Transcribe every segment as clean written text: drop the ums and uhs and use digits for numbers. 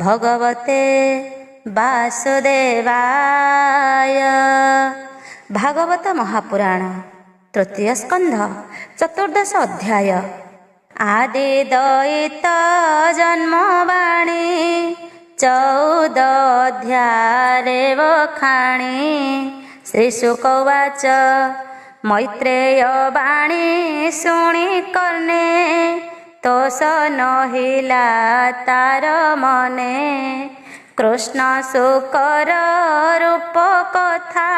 भगवते वासुदेवाय। भागवत महापुराण तृतीय स्कंध चतुर्दश अध्याय। आदि दयित जन्मवाणी 14 अध्याये वखाणी। श्रीशुक उवाच मैत्रेय वाणी शुणी कर्णे तोष नहिला तार मने। कृष्ण शुकर रूप कथा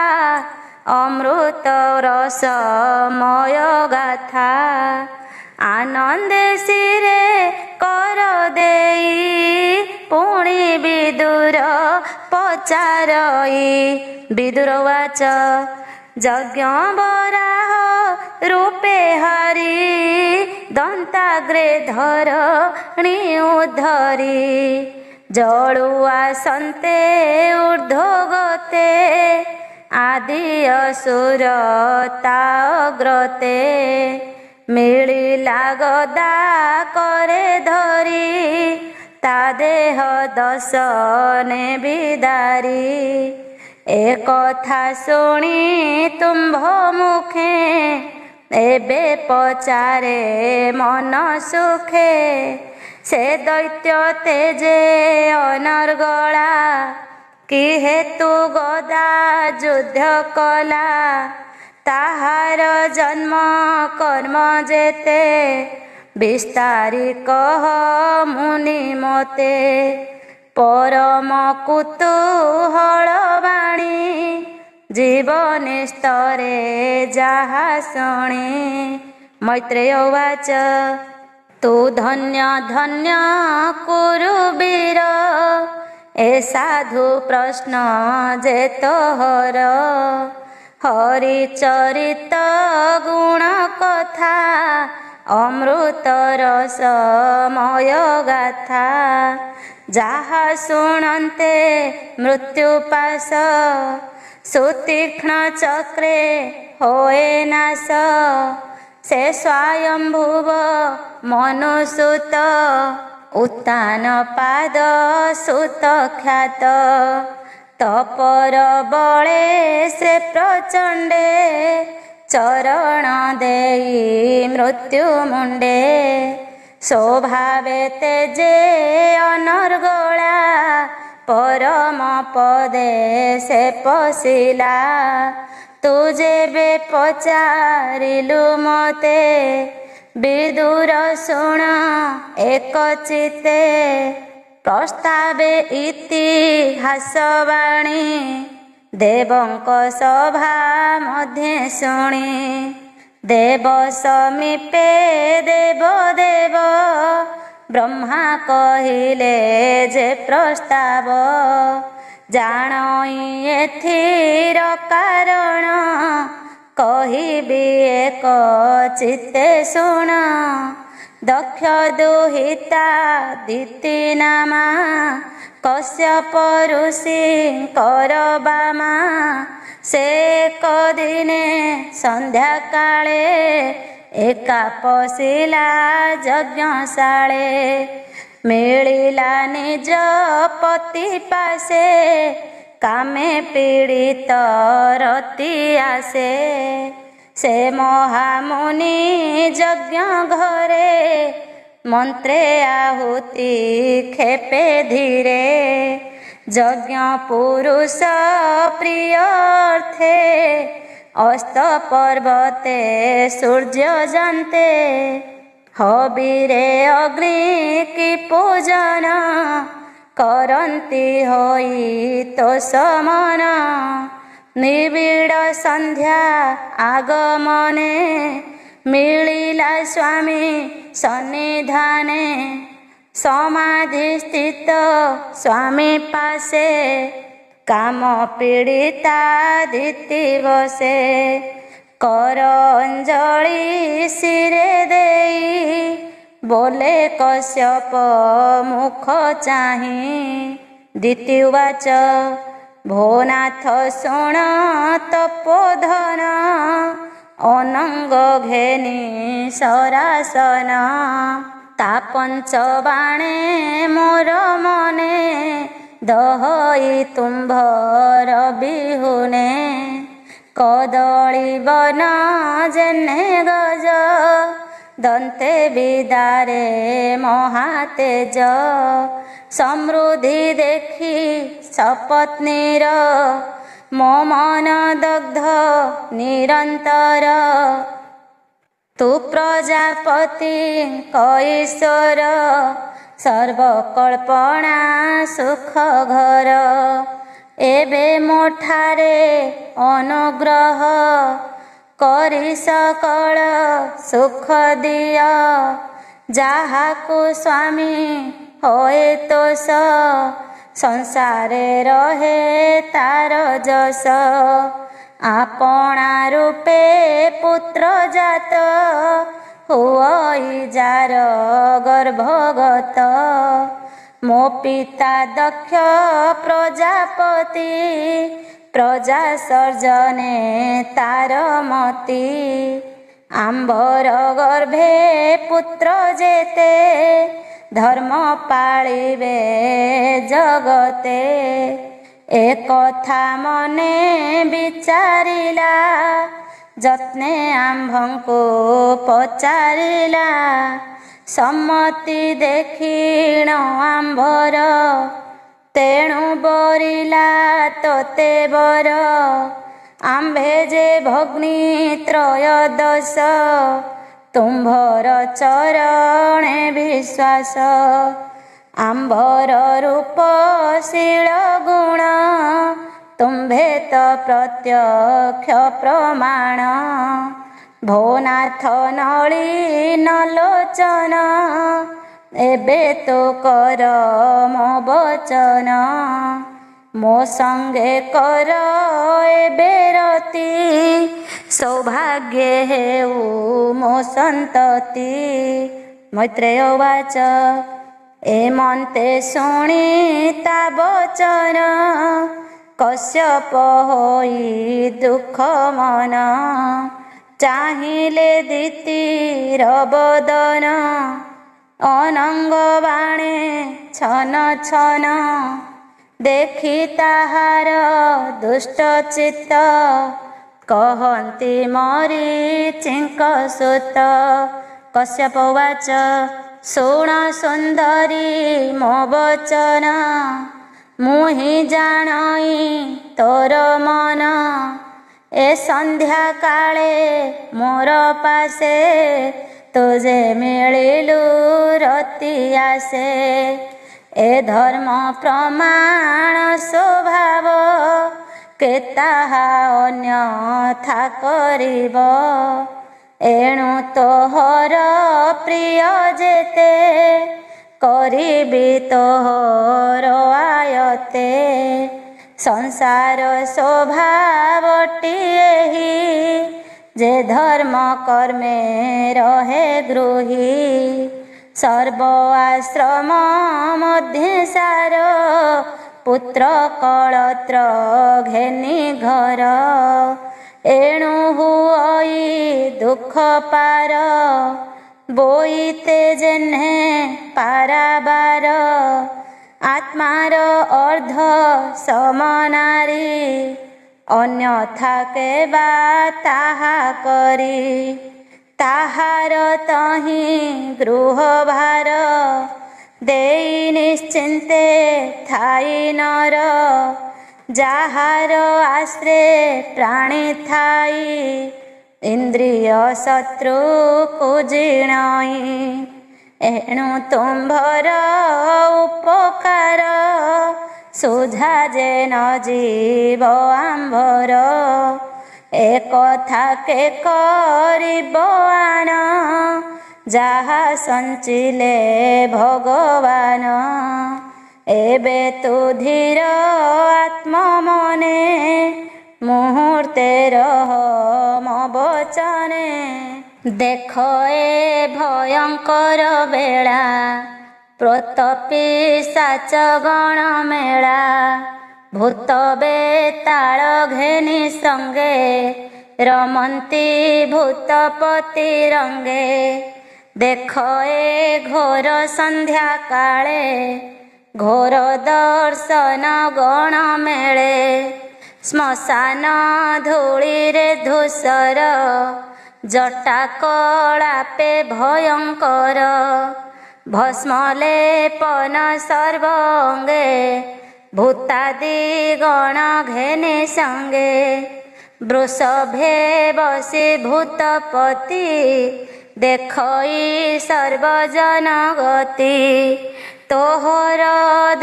अमृत रसमय गाथा। आनंदे शिरे कर देई पुणी विदुर पचारई। विदुर उवाच यज्ञ वराह रूपे हरि दंताग्रे धरणी उद्धरी। जलुआ सन्ते ऊर्ध्वगते आदि असुर ताग्रते। मिलिला गदा करे धरी ता देह दशने बिदारी। ए कथा शुणी तुम्भ मुखे एबे पचारे मन सुखे। से दैत्य तेजे अनर्गला कि हेतु गदा युद्ध कला। ताहार जन्म कर्म जेते विस्तारी कह मुनि मते। परम कुतूहल वाणी जीवन स्तरे जाहा शुणी। मैत्रेय उवाच तु धन्य धन्य कुरु वीर ए साधु प्रश्न जे तोहर। हरिचरित गुण कथा अमृत रसमय गाथा। जाहा शुणन्ते मृत्युपाश सुतीक्ष्ण चक्रे होए नाश। से स्वयंभुव मनुसुत उत्तान पाद सुत ख्यात। तपर बळे से प्रचंडे चरण देई मृत्यु मुंडे। स्वभावे तेजे अनर्गला परम पदे से पशिला। तु जेबे पचारिलु मते विदुर शुण एक चिते। प्रस्तावे इतिहासवाणी देवंक सभा मध्ये शुणी। देव समीपे देव देव ब्रह्मा कहिले जे प्रस्ताव। जानई एथिर कारण कहिबी एक चित्ते शुण। दक्ष दुहिता दिति नामा कश्यप ऋषि करबामा। से कदिने संध्या काले एका पशिला यज्ञशाळे। मिलिला निज पति पासे कामे पीड़ित रति आसे। से महामुनि यज्ञ घरे मंत्रे आहुति खेपे धीरे। यज्ञ पुरुष प्रियर्थे अस्त पर्वते सूर्य जानते। हबीरे अग्नि की पूजन करन्ति होई तो समन। निबिड़ संध्या आगमने मिलिला स्वामी सन्निधाने। समाधि स्थित स्वामी पासे काम पीड़िता दिति बसे। कर अंजलि शिरे देई बोले कश्यप मुख चाहि। दिति उवाच भोनाथ शुण तपोधन अनंग घेनी सरासन। ତା ପଞ୍ଚବାଣେ ମୋର ମନେ ଦହଇ ତୁମ୍ଭର ବିହୁନେ କଦଳୀ ବନ ଯେହ୍ନେ ଗଜ ଦନ୍ତେ ବିଦାରେ ମହାତେଜ ସମୃଦ୍ଧି ଦେଖି ସପତ୍ନୀର ମୋ ମନ ଦଗ୍ଧ ନିରନ୍ତର ତୁ ପ୍ରଜାପତି କଈଶ୍ୱର ସର୍ବକଳ୍ପଣା ସୁଖ ଘର ଏବେ ମୋଠାରେ ଅନୁଗ୍ରହ କରି ସକଳ ସୁଖ ଦିଅ ଯାହାକୁ ସ୍ୱାମୀ ହୋଏ ତୋଷ ସଂସାରେ ରହେ ତାର ଯଶ ଆପଣା ରୂପେ ପୁତ୍ର ଜାତ ହୁଅଇ ଯାର ଗର୍ଭଗତ ମୋ ପିତା ଦକ୍ଷ ପ୍ରଜାପତି ପ୍ରଜା ସର୍ଜନେ ତାର ମତି ଆମ୍ଭର ଗର୍ଭେ ପୁତ୍ର ଯେତେ ଧର୍ମ ପାଳିବେ ଜଗତେ ଏ କଥା ମନେ ବିଚାରିଲା ଯତ୍ନେ ଆମ୍ଭଙ୍କୁ ପଚାରିଲା ସମ୍ମତି ଦେଖିଣ ଆମ୍ଭର ତେଣୁ ବରିଲା ତୋତେ ବର ଆମ୍ଭେ ଯେ ଭଗ୍ନୀ ତ୍ରୟୋଦଶ ତୁମ୍ଭର ଚରଣେ ବିଶ୍ୱାସ ଆମ୍ଭର ରୂପଶୀଳ ଗୁଣ ତୁମ୍ଭେ ତ ପ୍ରତ୍ୟକ୍ଷ ପ୍ରମାଣ ଭୋନାଥ ନଳିନ ଲୋଚନ ଏବେ ତୁ କର ମୋ ବଚନ ମୋ ସଙ୍ଗେ କର ଏବେ ରତି ସୌଭାଗ୍ୟ ହେଉ ମୋ ସନ୍ତତି ମୈତ୍ରେୟ ଉବାଚ ଏମନ୍ତେ ଶୁଣି ତା ବଚନ କଶ୍ୟପ ହୋଇ ଦୁଃଖ ମନ ଚାହିଁଲେ ଦିତିର ବଦନ ଅନଙ୍ଗ ବାଣେ ଛନ ଛନ ଦେଖି ତାହାର ଦୁଷ୍ଟ ଚିତ୍ତ କହନ୍ତି ମରିଚିଙ୍କ ସୁତ କଶ୍ୟପ ଉବାଚ ଶୁଣ ସୁନ୍ଦରୀ ମୋ ବଚନ ମୁଁ ହିଁ ଜାଣଇ ତୋର ମନ ଏ ସନ୍ଧ୍ୟା କାଳେ ମୋର ପାଶେ ତୁ ଯେ ମିଳିଲୁ ରତି ଆସେ ଏ ଧର୍ମ ପ୍ରମାଣ ସ୍ୱଭାବ କେ ତାହା ଅନ୍ୟଥା କରିବ ଏଣୁ ତୋହର ପ୍ରିୟ ଯେତେ କରିବି ତୋହର ଆୟତେ ସଂସାର ସ୍ୱଭାବଟି ଏହି ଯେ ଧର୍ମ କର୍ମେ ରହେ ଗୃହୀ ସର୍ବ ଆଶ୍ରମ ମଧ୍ୟ ସାର ପୁତ୍ର କଳତ୍ର ଘେନି ଘର ଏଣୁ ହୁଅଇ ଦୁଃଖ ପାର ବୋଇତେ ଯେହ୍ନେ ପାରାବାର ଆତ୍ମାର ଅର୍ଦ୍ଧ ସମନାରୀ ଅନ୍ୟଥା କେବା ତାହା କରି ତାହାର ତହିଁ ଗୃହ ଭାର ଦେଇ ନିଶ୍ଚିନ୍ତେ ଥାଇ ନର ଯାହାର ଆଶ୍ରେ ପ୍ରାଣୀ ଥାଇ ଇନ୍ଦ୍ରିୟ ଶତ୍ରୁକୁ ଜିଣଇ ଏଣୁ ତୁମ୍ଭର ଉପକାର ସୁଝା ଯେ ନ ଯିବ ଆମ୍ଭର ଏ କଥା କେ କରିବ ଆନ ଯାହା ସଞ୍ଚିଲେ ଭଗବାନ ଏବେ ତୁ ଧୀର ଆତ୍ମ ମନେ ମୁହୂର୍ତ୍ତେ ରହ ମୋ ବଚନେ ଦେଖ ଏ ଭୟଙ୍କର ବେଳା ପ୍ରତପି ସାଚ ଗଣ ମେଳା ଭୂତ ବେତାଳ ଘେନି ସଙ୍ଗେ ରମନ୍ତି ଭୂତପତି ରଙ୍ଗେ ଦେଖ ଏ ଘୋର ସନ୍ଧ୍ୟା କାଳେ ଘୋର ଦର୍ଶନ ଗଣ ମେଳେ। ଶ୍ମଶାନ ଧୂଳିରେ ଧୂସର ଜଟା କଳାପେ ଭୟଙ୍କର। ଭସ୍ମ ଲେପନ ସର୍ବଙ୍ଗେ ଭୂତାଦି ଗଣ ଘେନି ସଙ୍ଗେ। ବୃଷଭେ ବସି ଭୂତପତି ଦେଖଇ ସର୍ବଜନ ଗତି। ତୋହର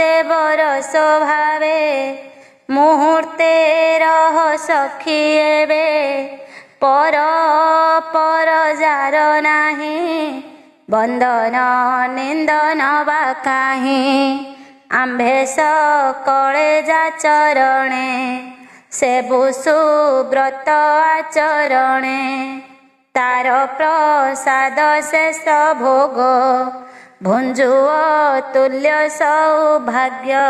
ଦେବର ସ୍ୱଭାବେ ମୁହୂର୍ତ୍ତେ ରହ ସଖୀ ଏବେ। ପର ପର ଯାର ନାହିଁ ବନ୍ଦନ ନିନ୍ଦନ ବା କାହିଁ। ଆମ୍ଭେ ସକଳେ ଯା ଚରଣେ ସେବୁ ସୁବ୍ରତ ଆଚରଣେ। ତାର ପ୍ରସାଦ ଶେଷ ଭୋଗ ଭୁଞ୍ଜୁ ଅତୁଲ୍ୟ ସୌଭାଗ୍ୟ।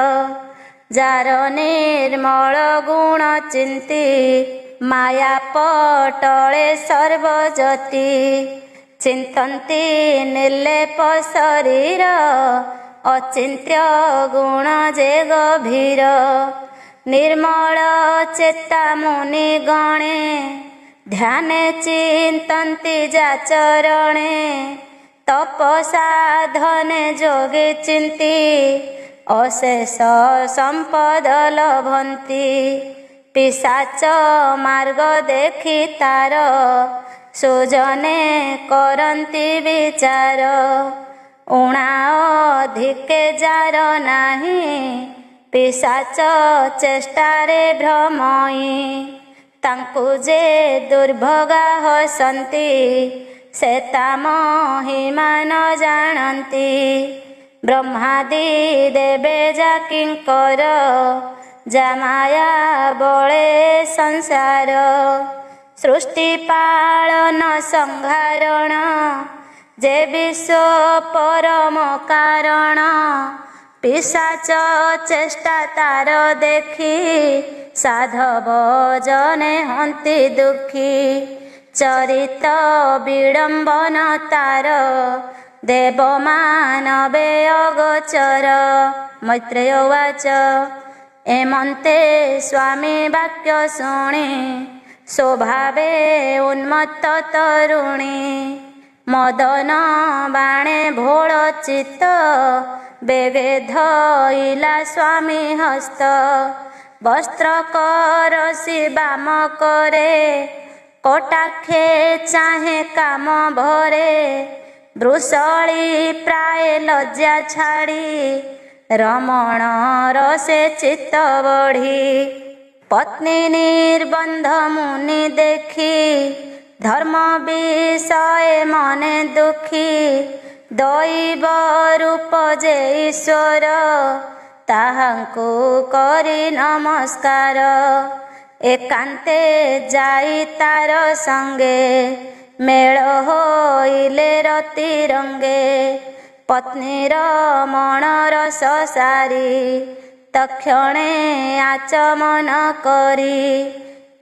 ଯାର ନିର୍ମଳ ଗୁଣ ଚିନ୍ତି ମାୟା ପଟଳେ ସର୍ବଜତି। ଚିନ୍ତନ୍ତି ନିର୍ଲେପ ଶରୀର ଅଚିନ୍ତ୍ୟ ଗୁଣ ଯେ ଗଭୀର। ନିର୍ମଳ ଚେତା ମୁନି ଗଣେ ଧ୍ୟାନେ ଚିନ୍ତନ୍ତି ଯା ଚରଣେ। ତପସାଧନେ ଯୋଗୀ ଚିନ୍ତି ଅଶେଷ ସମ୍ପଦ ଲଭନ୍ତି। ପିଶାଚ ମାର୍ଗ ଦେଖି ତାର ସୁଜନେ କରନ୍ତି ବିଚାର। ଉଣା ଅଧିକେ ଯାର ନାହିଁ ପିଶାଚ ଚେଷ୍ଟାରେ ଭ୍ରମଇ। ତାଙ୍କୁ ଯେ ଦୁର୍ଭଗା ହସନ୍ତି ସେ ତା ମହିମା ନ ଜାଣନ୍ତି। ବ୍ରହ୍ମାଦି ଦେବେ ଯା କିଙ୍କର ଯା ମାୟା ବଳେ ସଂସାର। ସୃଷ୍ଟି ପାଳନ ସଂହାରଣ ଯେ ବିଶ୍ୱ ପରମ କାରଣ। ପିଶାଚ ଚେଷ୍ଟା ତାର ଦେଖି ସାଧବ ଜନେ ହନ୍ତି ଦୁଃଖୀ। ଚରିତ ବିଡ଼ମ୍ବନ ତାର ଦେବ ମାନବେ ଅଗୋଚର। ମୈତ୍ରେୟ ଉବାଚ ଏମନ୍ତେ ସ୍ୱାମୀ ବାକ୍ୟ ଶୁଣି ସ୍ୱଭାବେ ଉନ୍ମତ୍ତ ତରୁଣୀ। ମଦନ ବାଣେ ଭୋଳ ଚିତ୍ତ ବେଗେ ଧଇଲା ସ୍ୱାମୀ ହସ୍ତ। ବସ୍ତ୍ର କରସି ବାମ କରେ କଟାକ୍ଷେ ଚାହେଁ କାମ ଭରେ। ବୃଷଳି ପ୍ରାୟ ଲଜ୍ଜା ଛାଡ଼ି ରମଣ ରସେ ଚିତ୍ତ ବଢ଼ି। ପତ୍ନୀ ନିର୍ବନ୍ଧ ମୁନି ଦେଖି ଧର୍ମ ବିଷୟ ମନେ ଦୁଃଖୀ। ଦୈବ ରୂପ ଯେ ଈଶ୍ୱର ତାହାଙ୍କୁ କରି ନମସ୍କାର। ଏକାନ୍ତେ ଯାଇ ତାର ସଙ୍ଗେ ମେଳ ହୋଇଲେ ରତି ରଙ୍ଗେ। ପତ୍ନୀର ମଣ ରସ ସାରି ତକ୍ଷଣେ ଆଚମନ କରି।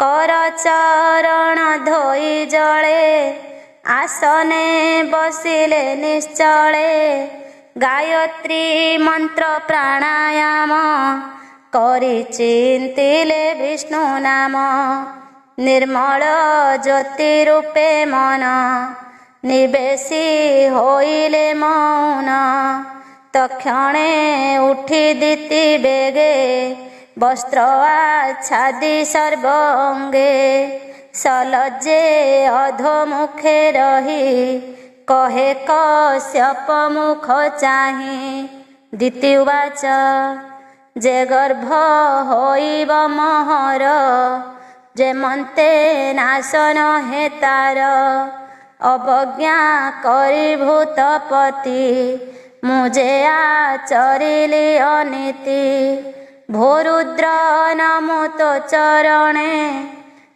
କର ଚରଣ ଧୋଇ ଜଳେ ଆସନେ ବସିଲେ ନିଶ୍ଚଳେ। ଗାୟତ୍ରୀ ମନ୍ତ୍ର ପ୍ରାଣାୟାମ କରି ଚିନ୍ତିଲେ ବିଷ୍ଣୁ ନାମ। ନିର୍ମଳ ଜ୍ୟୋତି ରୂପେ ମନ ନିବେଶି ହୋଇଲେ ମୌନ। ତକ୍ଷଣେ ଉଠି ଦିତି ବେଗେ ବସ୍ତ୍ର ଆଚ୍ଛାଦି ସର୍ବଙ୍ଗେ। ସଲଜ୍ଜେ ଅଧୋମୁଖେ ରହି କହେ କଶ୍ୟପ ମୁଖ ଚାହିଁ। ଦିତି ଉବାଚ ଯେ ଗର୍ଭ ହୋଇବ ମହର ଯେମନ୍ତେ ନାଶ ନହେ ତାର। ଅବଜ୍ଞା କରି ଭୂତପତି ମୁଁ ଯେ ଆଚରିଲି ଅନୀତି। ଭୋରୁଦ୍ର ନମୁ ତୋ ଚରଣେ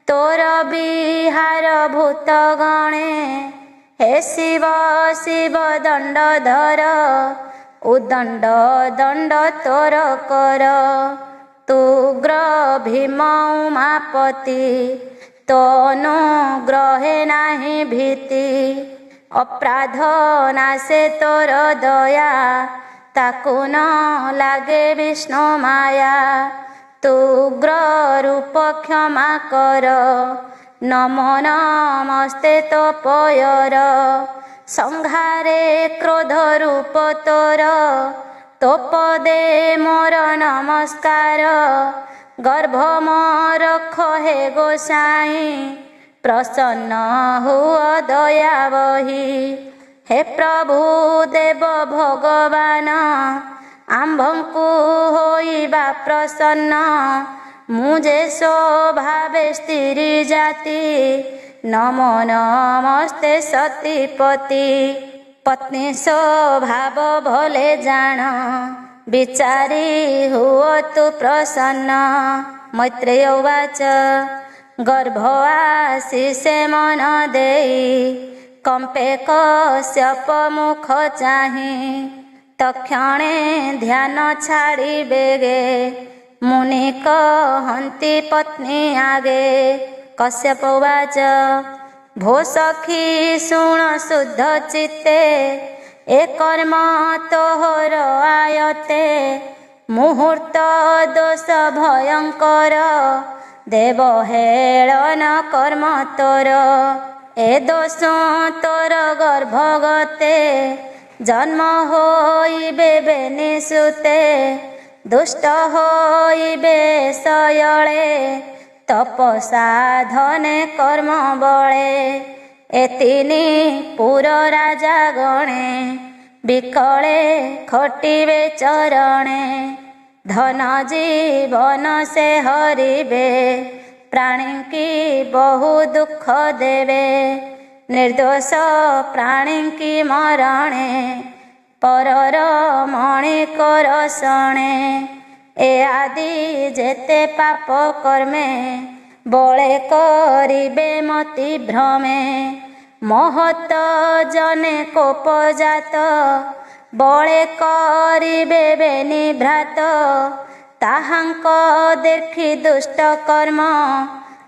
ତୋର ବିହାର ଭୂତ ଗଣେ। ହେ ଶିବ ଶିବ ଦଣ୍ଡଧର ଉଦଣ୍ଡ ଦଣ୍ଡ ତୋର କର। ତୁ ଉଗ୍ର ଭୀମ ଉମାପତି ତୋ ଅନୁଗ୍ରହେ ନାହିଁ ଭୀତି। ଅପରାଧ ନାଶେ ତୋର ଦୟା, ତାକୁ ନ ଲାଗେ ବିଷ୍ଣୁ ମାୟା। ତୁ ଉଗ୍ର ରୂପ କ୍ଷମା କର, ନମୋ ନମସ୍ତେ ତୋପୟର। ସଂହାରେ କ୍ରୋଧ ରୂପ ତୋର, ତୋପଦେ ମୋର ନମସ୍କାର। ଗର୍ଭ ମୋର ରଖ ହେ ଗୋସାଇଁ, ପ୍ରସନ୍ନ ହୁଅ ଦୟା ବହି। ହେ ପ୍ରଭୁ ଦେବ ଭଗବାନ, ଆମ୍ଭଙ୍କୁ ହୋଇବା ପ୍ରସନ୍ନ। ମୁଁ ଯେ ସ୍ୱଭାବେ ସ୍ତ୍ରୀ ଜାତି, ନମୋ ନମସ୍ତେ ସତୀପତି। ପତ୍ନୀ ସ୍ୱଭାବ ଭଲେ ଜାଣ, ବିଚାରି ହୁଅ ତୁ ପ୍ରସନ୍ନ। ମୈତ୍ରେୟ ଉବାଚ ଗର୍ଭ ଆସି ସେ ମନ ଦେଇ, କମ୍ପେ କଶ୍ୟପ ମୁଖ ଚାହିଁ। ତକ୍ଷଣେ ଧ୍ୟାନ ଛାଡ଼ି ବେଗେ, ମୁନି କହନ୍ତି ପତ୍ନୀ ଆଗେ। କଶ୍ୟପ ଉବାଚ ଭୋ ସଖୀ ଶୁଣ ଶୁଦ୍ଧ ଚିତ୍ତେ, ଏ କର୍ମ ତୋହର ଆୟତେ। ମୁହୂର୍ତ୍ତ ଦୋଷ ଭୟଙ୍କର, ଦେବ ହେଳନ କର୍ମ ତୋର। ଏ ଦୋଷ ତୋର ଗର୍ଭଗତେ, ଜନ୍ମ ହୋଇବେ ବେନିସୁତେ। ଦୁଷ୍ଟ ହୋଇବେ ଶୟଳେ, ତପ ସାଧନେ କର୍ମ ବଳେ। ଏ ତିନି ପୁର ରାଜା ଗଣେ, ବିକଳେ ଖଟିବେ ଚରଣେ। ଧନ ଜୀବନ ସେ ହରିବେ, ପ୍ରାଣୀଙ୍କି ବହୁ ଦୁଃଖ ଦେବେ। ନିର୍ଦୋଷ ପ୍ରାଣୀଙ୍କି ମରଣେ, ପରର ମଣି କର ଶଣେ। ଏ ଆଦି ଯେତେ ପାପ କର୍ମେ, ବଳେ କରିବେ ମତି ଭ୍ରମେ। ମହତ ଜନେ କୋପ ଜାତ, ବଳେ କରିବେ ବେନିଭ୍ରାତ। ତାହାଙ୍କ ଦେଖି ଦୁଷ୍ଟ କର୍ମ,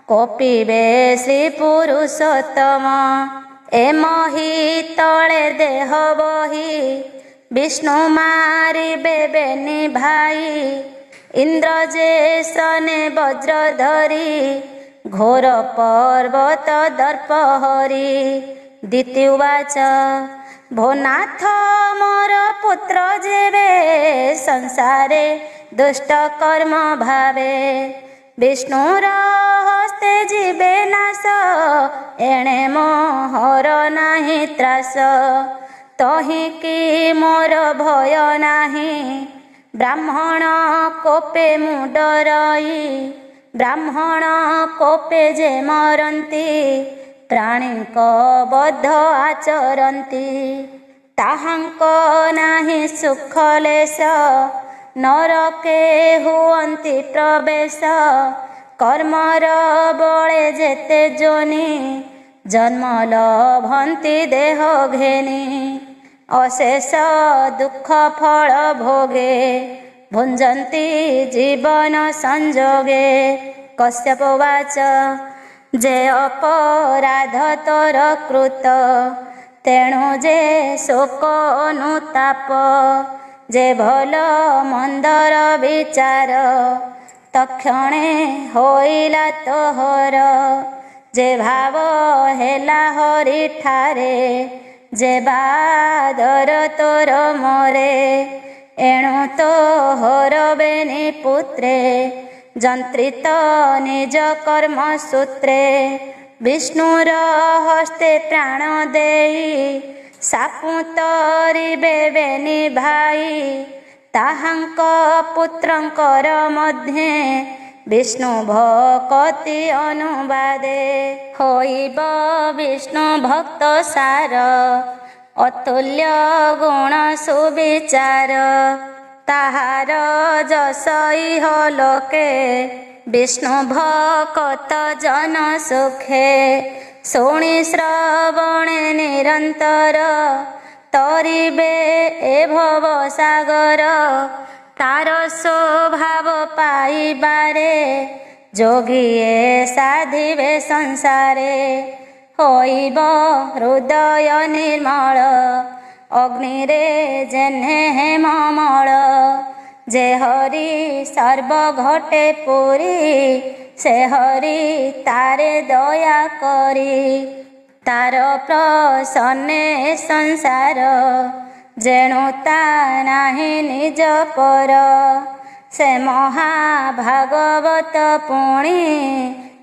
କୋପିବେ ଶ୍ରୀ ପୁରୁଷୋତ୍ତମ। ଏ ମହି ତଳେ ଦେହ ବହି, ବିଷ୍ଣୁ ମାରିବେ ବେନି ଭାଇ। ଇନ୍ଦ୍ର ଯେ ଶନେ ବଜ୍ର ଧରି, ଘୋର ପର୍ବତ ଦର୍ପ ହରି। ଦିତି ଉବାଚ ଭୋ ନାଥ ମୋର ପୁତ୍ର ଯେବେ, ସଂସାରେ ଦୁଷ୍ଟ କର୍ମ ଭାବେ। ବିଷ୍ଣୁର ହସ୍ତେ ଯିବେ ନାଶ, ଏଣେ ମୋହର ନାହିଁ ତ୍ରାସ। ତହିଁକି ମୋର ଭୟ ନାହିଁ, ବ୍ରାହ୍ମଣ କୋପେ ମୁଁ ଡରଇ। ବ୍ରାହ୍ମଣ କୋପେ ଯେ ମରନ୍ତି, ପ୍ରାଣୀଙ୍କ ବଧ ଆଚରନ୍ତି। ତାହାଙ୍କ ନାହିଁ ସୁଖ ଲେଶ, ନରକେ ହୁଅନ୍ତି ପ୍ରବେଶ। କର୍ମର ବଳେ ଯେତେ ଯୋନି, ଜନ୍ମ ଲଭନ୍ତି ଦେହ ଘେନି। ଅଶେଷ ଦୁଃଖ ଫଳ ଭୋଗେ, ଭୁଞ୍ଜନ୍ତି ଜୀବନ ସଂଯୋଗେ। କଶ୍ୟପ ଉବାଚ ଯେ ଅପରାଧ ତୋର କୃତ, ତେଣୁ ଯେ ଶୋକ ଅନୁତାପ। ଯେ ଭଲ ମନ୍ଦର ବିଚାର, ତକ୍ଷଣେ ହୋଇଲା ତୋହର। ଯେ ଭାବ ହେଲା ହରି ଠାରେ, ଯେ ବାଦର ତୋର ମୋରେ। ଏଣୁ ତୋହର ବେନି ପୁତ୍ରେ, ଯନ୍ତ୍ରିତ ନିଜ କର୍ମ ସୂତ୍ରେ। ବିଷ୍ଣୁର ହସ୍ତେ ପ୍ରାଣ ଦେଇ, ସାପୁ ତରିବେ ବେନି ଭାଇ। ତାହାଙ୍କ ପୁତ୍ରଙ୍କର ମଧ୍ୟେ, ବିଷ୍ଣୁ ଭକତି ଅନୁବାଦେ। ହୋଇବ ବିଷ୍ଣୁ ଭକ୍ତ ସାର, ଅତୁଲ୍ୟ ଗୁଣ ସୁବିଚାର। ତାହାର ଯଶ ଇହ ଲୋକେ, ବିଷ୍ଣୁ ଭକତ ଜନ ସୁଖେ। ଶୁଣି ଶ୍ରବଣେ ନିରନ୍ତର, ତରିବେ ଏ ଭବ ସାଗର। ତାର ସ୍ୱଭାବ ପାଇବାରେ, ଯୋଗୀଏ ସାଧିବେ ସଂସାରେ। ହୋଇବ ହୃଦୟ ନିର୍ମଳ। ଅଗ୍ନିରେ ଯେହ୍ନେ ହେମମଳ। ଯେ ହରି ସର୍ବ ଘଟେ ପୁରୀ, ସେ ହରି ତାରେ ଦୟା କରି। ତାର ପ୍ରସନ୍ନେ ସଂସାର, ଯେଣୁ ତା ନାହିଁ ନିଜ ପର। ସେ ମହାଭାଗବତ ପୁଣି,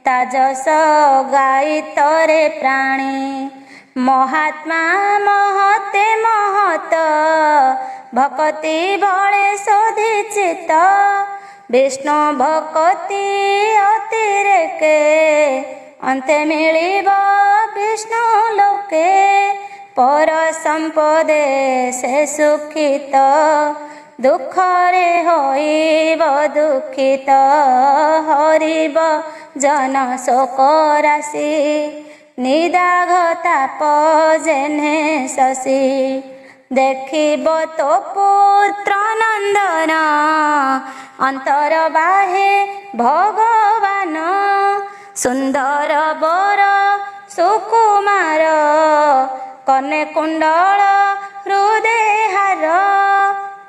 ତା ଯଶ ଗାଇ ତରେ ପ୍ରାଣୀ। ମହାତ୍ମା ମହତେ ମହତ, ଭକତି ବଳେ ଶୋଧିଚିତ। ବିଷ୍ଣୁ ଭକତି ଅତିରେକେ, ଅନ୍ତେ ମିଳିବ ବିଷ୍ଣୁ ଲୋକେ। ପର ସମ୍ପଦେ ସେ ସୁଖିତ, ଦୁଃଖରେ ହୋଇବ ଦୁଃଖିତ। ହରିବ ଜନ ଶୋକ ରାଶି, ନିଦାଘ ତାପ ଯେହ୍ନେ ଶଶୀ। ଦେଖିବ ତୋ ପୁତ୍ର ନନ୍ଦନ, ଅନ୍ତର ବାହେ ଭଗବାନ। ସୁନ୍ଦର ବର ସୁକୁମାର, କନେ କୁଣ୍ଡଳ ହୃଦେ ହାର।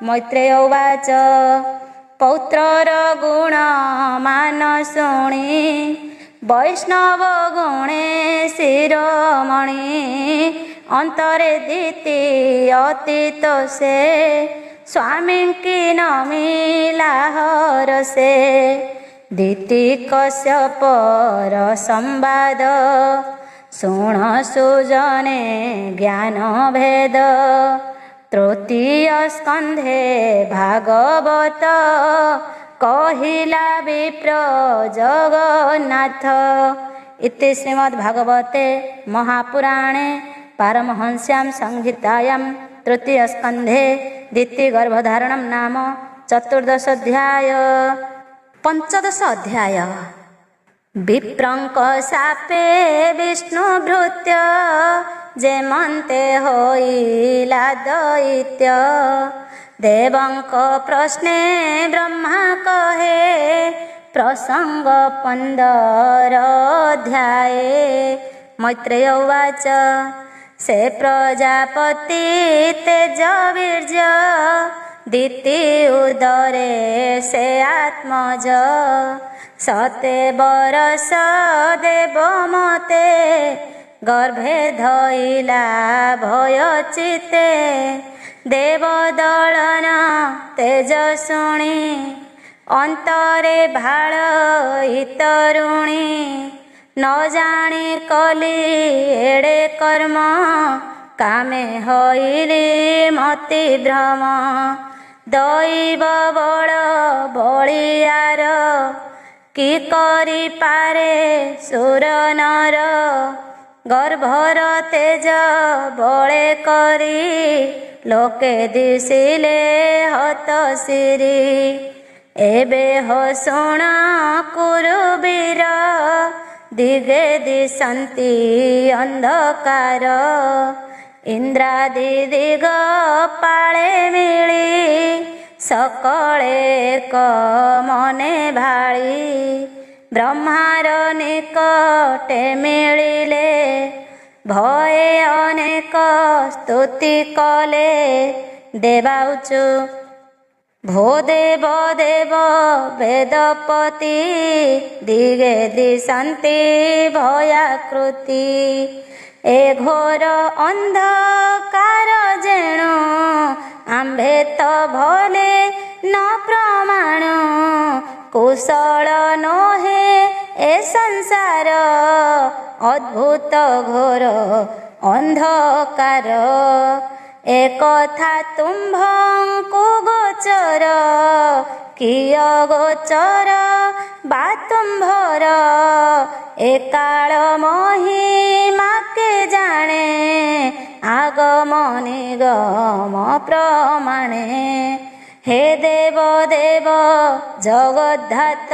ମୈତ୍ରେୟ ଉବାଚ ପୌତ୍ରର ଗୁଣ ମାନ ଶୁଣି, ବୈଷ୍ଣବ ଗୁଣେ ଶିରୋମଣି। ଅନ୍ତରେ ଦିତି ଅତୀତ ସେ, ସ୍ୱାମୀଙ୍କି ନମିଲା ହରସେ। ଦିତି କଶ୍ୟପର ସମ୍ବାଦ, ଶୁଣ ସୁଜନେ ଜ୍ଞାନ ଭେଦ। ତୃତୀୟ ସ୍କନ୍ଧେ ଭାଗବତ, କହିଲା ବିପ୍ର ଜଗନ୍ନାଥ। ଇତି ଶ୍ରୀମଦ୍ ଭାଗବତେ ମହାପୁରାଣେ ପାରମହଂସ୍ୟାଂ ସଂହିତାୟାଂ ତୃତୀୟ ସ୍କନ୍ଧେ ଦିତି ଗର୍ଭଧାରଣಂ ନାମ ଚତୁର୍ଦଶ ଅଧ୍ୟାୟ। ପଞ୍ଚଦଶ ଅଧ୍ୟାୟ। ବିପ୍ରଙ୍କ ଶାପେ ବିଷ୍ଣୁ ଭୃତ୍ୟ, ଯେମନ୍ତେ ହୋଇଲା ଦୈତ୍ୟ। ଦେବଙ୍କ ପ୍ରଶ୍ନେ ବ୍ରହ୍ମା କହେ, ପ୍ରସଙ୍ଗ 15 ଅଧ୍ୟାୟେ। ମୈତ୍ରେୟ ଉବାଚ ସେ ପ୍ରଜାପତି ତେଜ ବୀର୍ଯ୍ୟ, ଦିତି ଉଦରେ ସେ ଆତ୍ମଜ। ସତେ ବରଷ ଦେବ ମତେ, ଗର୍ଭେ ଧଇଲା ଭୟ ଚିତେ। ଦେବ ଦଳନ ତେଜ ଶୁଣି, ଅନ୍ତରେ ଭାଳ ତରୁଣୀ। ନ ଜାଣି କଲି ଏଡ଼େ କର୍ମ, କାମେ ହଇଲି ମତି ଭ୍ରମ। ଦୈବ ବଳ ବଳିୟାର, କି କରିପାରେ ସୁର ନର। ଗର୍ଭର ତେଜ ବଳେ କରି, ଲୋକେ ଦିଶିଲେ ହତ ଶିରି। ଏବେ ହୋ ଶୁଣ କୁରୁବୀର, ଦିଗେ ଦିଶନ୍ତି ଅନ୍ଧକାର। ଇନ୍ଦ୍ରାଦି ଦିଗ ପାଳେ ମିଳି, ସକଳେ ଏକ ମନେ ଭାଳି। ବ୍ରହ୍ମାର ନିକଟେ ମିଳିଲେ, ଭୟେ ଅନେକ ସ୍ତୁତି କଲେ। ଦେବାଉଚୁ ଭୋ ଦେବ ଦେବ ବେଦପତି, ଦିଗେ ଦିଶନ୍ତି ଭୟାକୃତି। ଏ ଘୋର ଅନ୍ଧକାର ଯେଣୁ, ଆମ୍ଭେ ତ ଭଲେ ନ ପ୍ରମାଣ। କୁଶଳ ନୋହେ ଏ ସଂସାର, ଅଦ୍ଭୁତ ଘୋର ଅନ୍ଧକାର। ଏ କଥା ତୁମ୍ଭଙ୍କୁ ଗୋଚର, କିୟ ଗୋଚର ବା ତୁମ୍ଭର। ଏ କାଳ ମହିମା କେ ଜାଣେ, ଆଗମ ନିଗମ ପ୍ରମାଣେ। ହେ ଦେବ ଦେବ ଜଗଦ୍ଧାତ,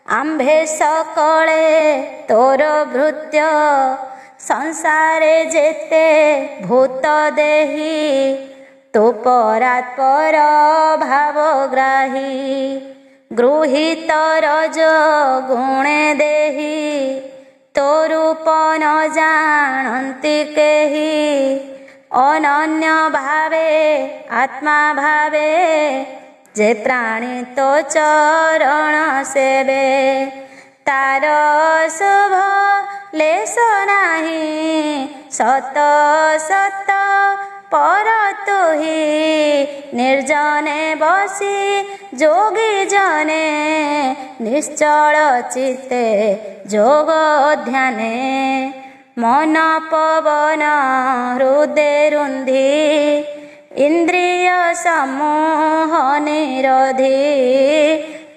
ଆମ୍ଭେ ସକଳେ ତୋର ଭୃତ୍ୟ। ସଂସାରେ ଯେତେ ଭୂତ ଦେହି, ତୁ ପରାତ୍ପର ଭାବଗ୍ରାହୀ। ଗୃହୀତ ରଜ ଗୁଣେ ଦେହି, तो रूप न जानती केही ଅନନ୍ୟ ଭାବେ ଆତ୍ମା ଭାବେ ଯେ ପ୍ରାଣୀ ତୋ ଚରଣ ସେବେ ତାର ଶୁଭ ଲେଶ ନାହିଁ ସତ ସତ ପର ତୁହି ନିର୍ଜନେ ବସି ଯୋଗୀ ଜନେ ନିଶ୍ଚଳ ଚିତ୍ତେ ଯୋଗ ଧ୍ୟାନେ मन पवन हृदय रुंधी इंद्रिय समूह निरोधी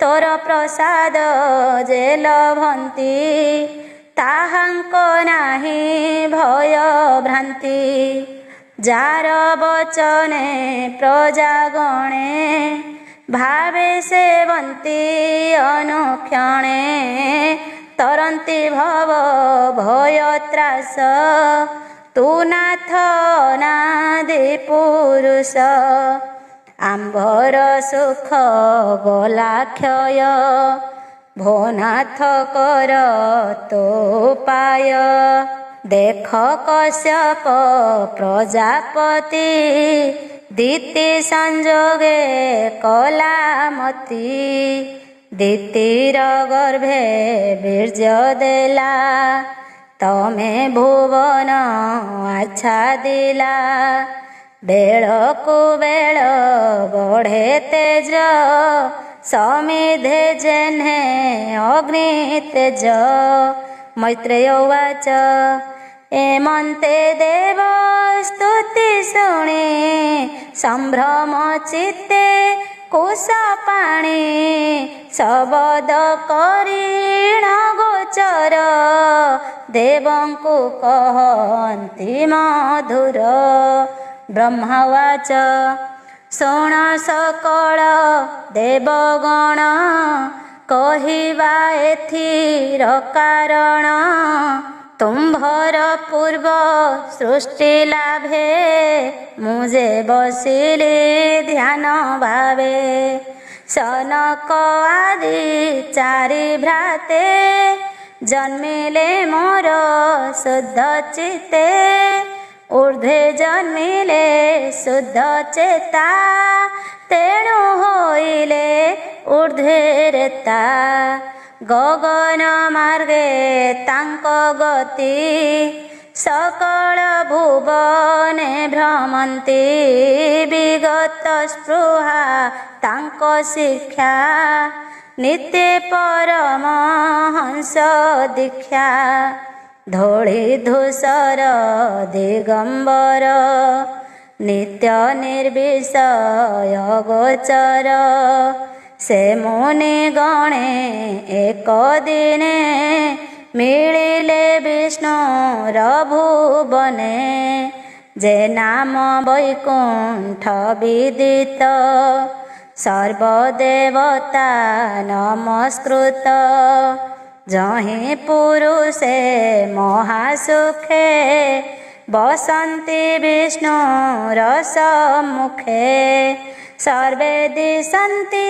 तोर प्रसाद जे लभंती ताहांक नाही भय भ्रांति जार बचने प्रजागणे भावे सेवंती अनुक्षणे तरंती भव भय त्रास तू नाथ नादि पुरुष आंभर सुख गला क्षय भोनाथ कर तो पाय देख कश्यप प्रजापति दीति संजोगे कलामती दीतिर गर्भे बीर्ज देला तमे भुवन आच्छादिला बेळकु बेळ बढे तेज समिधे जेन्हे अग्नि तेज मैत्रेय उवाच एमन्ते देव स्तुति शुणि सम्भ्रम चित्ते कुश पाणी शबद करीण गोचर देवंकु कहन्ति मधुर ब्रह्मवाच शोण सकल देवगण कहिबा एथिर कारण तुम्भर पूर्व सृष्टि लाभे मुझे बसिली ध्यान भावे सनक आदि चारि भ्राते जन्मिले मोर शुद्ध चित्ते ऊर्ध्वे जन्मिले शुद्ध चेता तेणु होइले ऊर्ध्वे रेता गगन मार्गे तांक गति सकल भुवने भ्रमन्ति विगत स्पृहा तांक शिक्षा नित्य परमहंस दीक्षा धूଳି धूसर दिगंबर नित्य निर्विषय गोचर से मुनि गणे एक दिने मिलिले विष्णुर भुवने जे नाम वैकुंठ विदित सर्वदेवता नमस्कृत जहि पुरुषे महासुखे बसन्ति विष्णुर सम्मुखे सर्वे दिशन्ति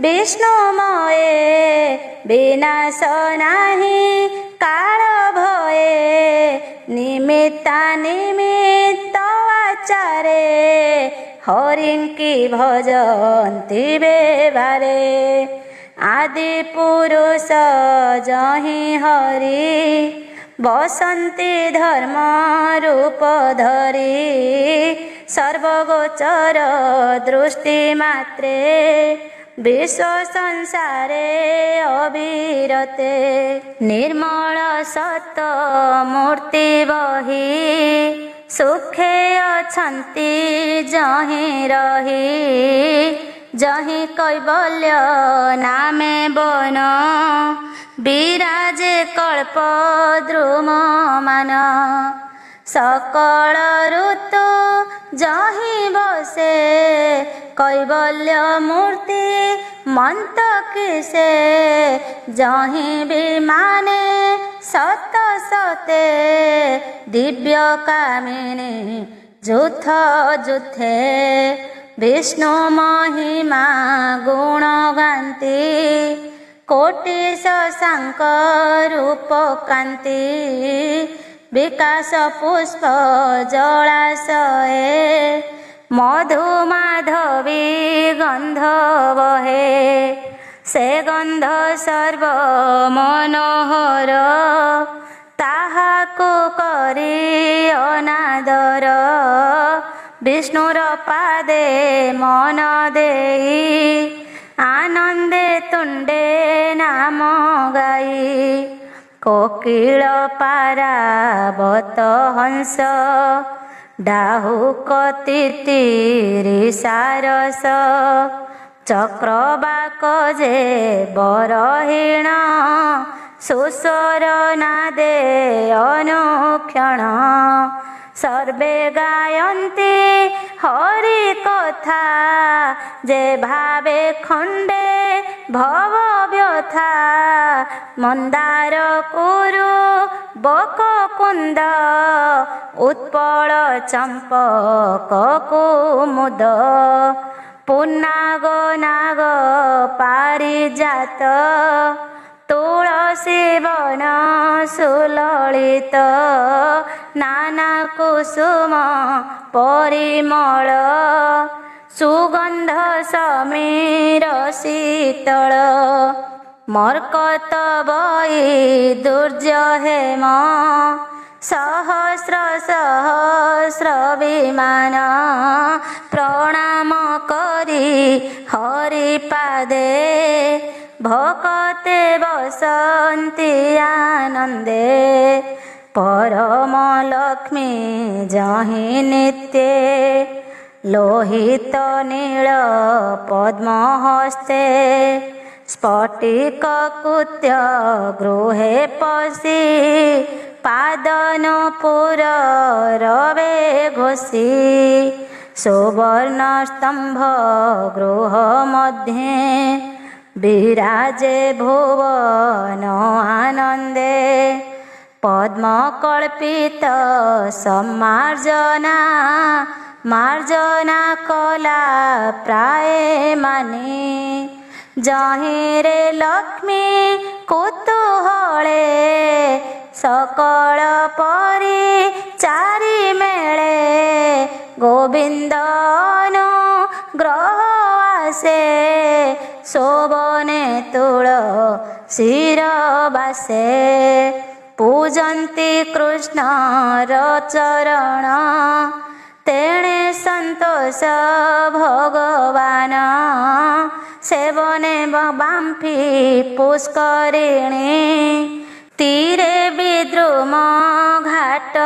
विष्णुमये विनाश नाही काल भये निमित्ता निमित्त आचारे हरिंकी भजन्ति बेवारे आदि पुरुष जहि हरि बसन्ति धर्म रूप धरी सर्वगोचर दृष्टि मात्रे विश्व संसारे अविरते निर्मल सत मूर्ति बही सुखे अछन्ति जहि रही जहि कैवल्य नामे बन विराजे कल्प द्रुम मान सकल ऋतु जहि बसे कैवल्य मूर्ति मंत किसे जहि विमाने सत सते दिव्य कामिनी जुथ जुथे विष्णु महिमा गुण गान्ति कोटि शशांक रूप कांति विकास पुष्प जलाशये मधु माधवी गंध बहे से गंध सर्व मनोहर ताहाको करी अनादर विष्णुर पादे मन देई आनंदे तुंडे नाम गाई कोकिल पारावत हंस डाहुक तितिरी सारस चक्रबाक जे बरहीण सुस्वर नादे अनुक्षण सर्वे गायन्ति हरि कथा जे भावे खंडे भव व्यथा मंदार कुरु बक कुंद उत्पल चंपक कुमुद पुन्नाग नाग पारिजात तुलसी वन सुललित नाना कुसुम परिमल सुगंध समीर शीतल मर्कत बई दुर्जय हेम सहस्र सहस्र विमान प्रणाम करी हरि पादे भकते बसंती आनंदे परम लक्ष्मी जहि नित्ये लोहित नील पद्महस्ते स्फटिक कुत्य गृहे पशि पादनपुर रवे घोषी सुवर्ण स्तंभ गृह मध्ये विराजे भुवन आनंदे पद्मकल्पित सम्मार्जना मार्जना कला प्राय मानी जहिरे लक्ष्मी कुतूहले सकल परी चारि मेले गोविंद अनुग्रह आसे शोभने तुलसीर बासे पूजन्ति कृष्णर चरण तेणे संतोष भगवान सेवने बाम्फी पुष्करिणी तीरे विद्रुम घाट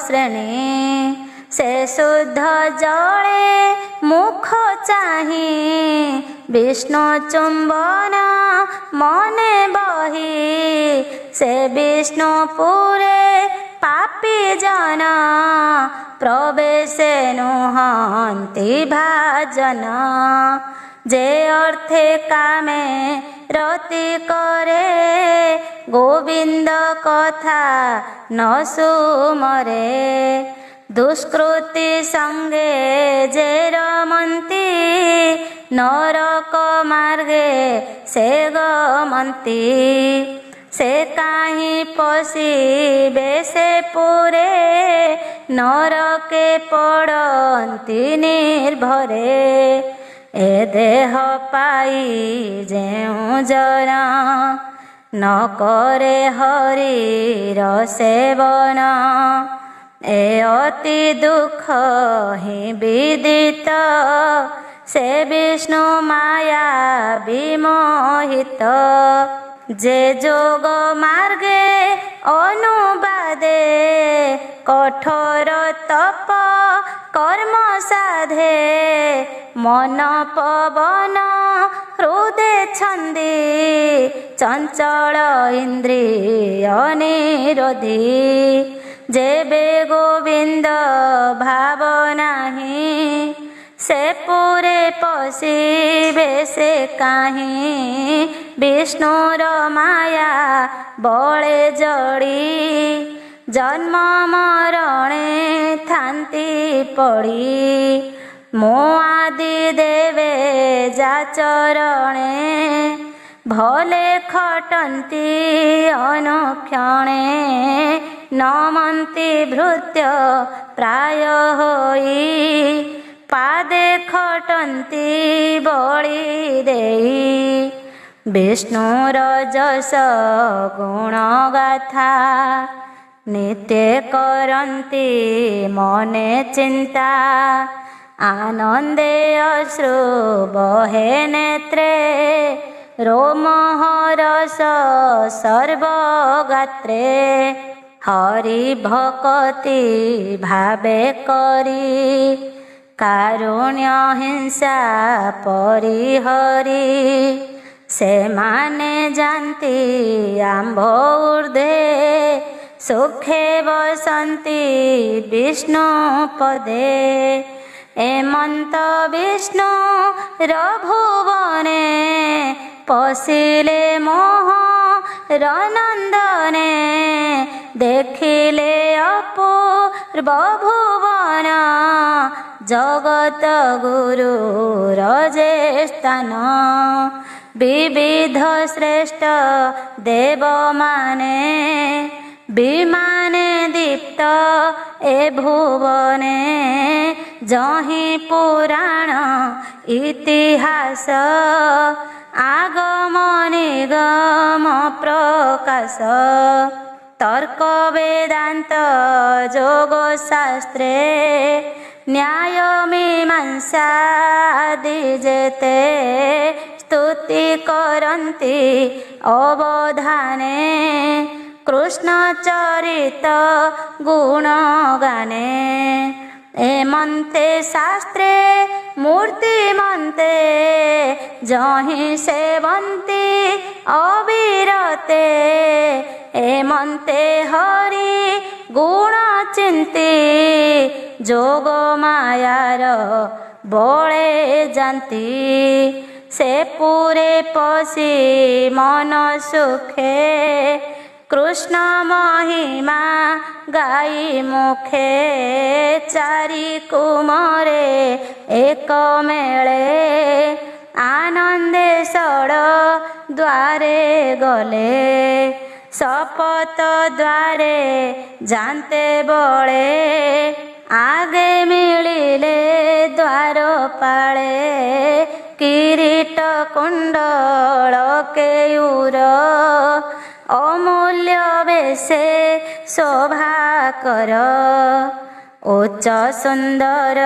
श्रेणी से शुद्ध जले मुख चाही विष्णु चुंबन मने बही से विष्णुपुरे पापी जन प्रवेशे नुहंति भाजन जे अर्थे कामे रति करे गोविंद कथा न सुमरे दुष्कृति संगे जे रमन्ति नरक मार्गे से गमन्ति से काहीं पशिबे से पुरे नरके पड़न्ति निर्भरे ए देह पाई जेउ जरा न करे हरिर सेवन ए अति दुख ही विदित से विष्णु माया विमोहित जे जोग मार्गे अनुबादे कठोर तप कर्म साधे मन पवन हृदय छंदी चंचल इंद्रिय निरोधी जेबे गोविंद भाव नाही से पूरे पशिबे से काहीं विष्णुर माया बळे जड़ी जन्म मरणे थांती पड़ी मो आदि देवे जा चरणे भले खटन्ति अनुक्षणे नमन्ति भृत्य प्राय होई पादे खटन्ति बळि देई विष्णुर जस गुण गाथा नित्य करन्ति मने चिंता आनंदे अश्रु बहे नेत्रे रोमहरस सर्वगात्रे हरि भक्ति भावे करी कारुण्य हिंसा परिहरी से माने जानती आंभ ऊर्ध्वे सुखे बसंती विष्णु पदे एमंत विष्णु रभुवने पशिले मोह रनंदने देखिले अपूर्व भुवन जगत गुरु रजे स्थान विविध श्रेष्ठ देव माने विमाने दीप्त ए भुवने जहि पुराण इतिहास आगम निगम प्रकाश तर्क वेदांत योग शास्त्रे न्याय मीमांसा आदि जेते स्तुति करन्ति अवधाने कृष्ण चरित गुण गाने एमंते शास्त्रे मूर्तिमंते जहि सेवन्ति अविरते एमंते हरि गुण चिंती जोग मायार बळे जानती से पूरे पशि मन सुखे कृष्ण महिमा गाई मुखे चारि कुमरे एक मेले आनंदे सड़ द्वारे गले शपथ द्वारे जानते बळे आगे मिलिले द्वार पाळे किरीट कुंडल केयूर अमूल्य बेसे शोभा कर उच्च सुंदर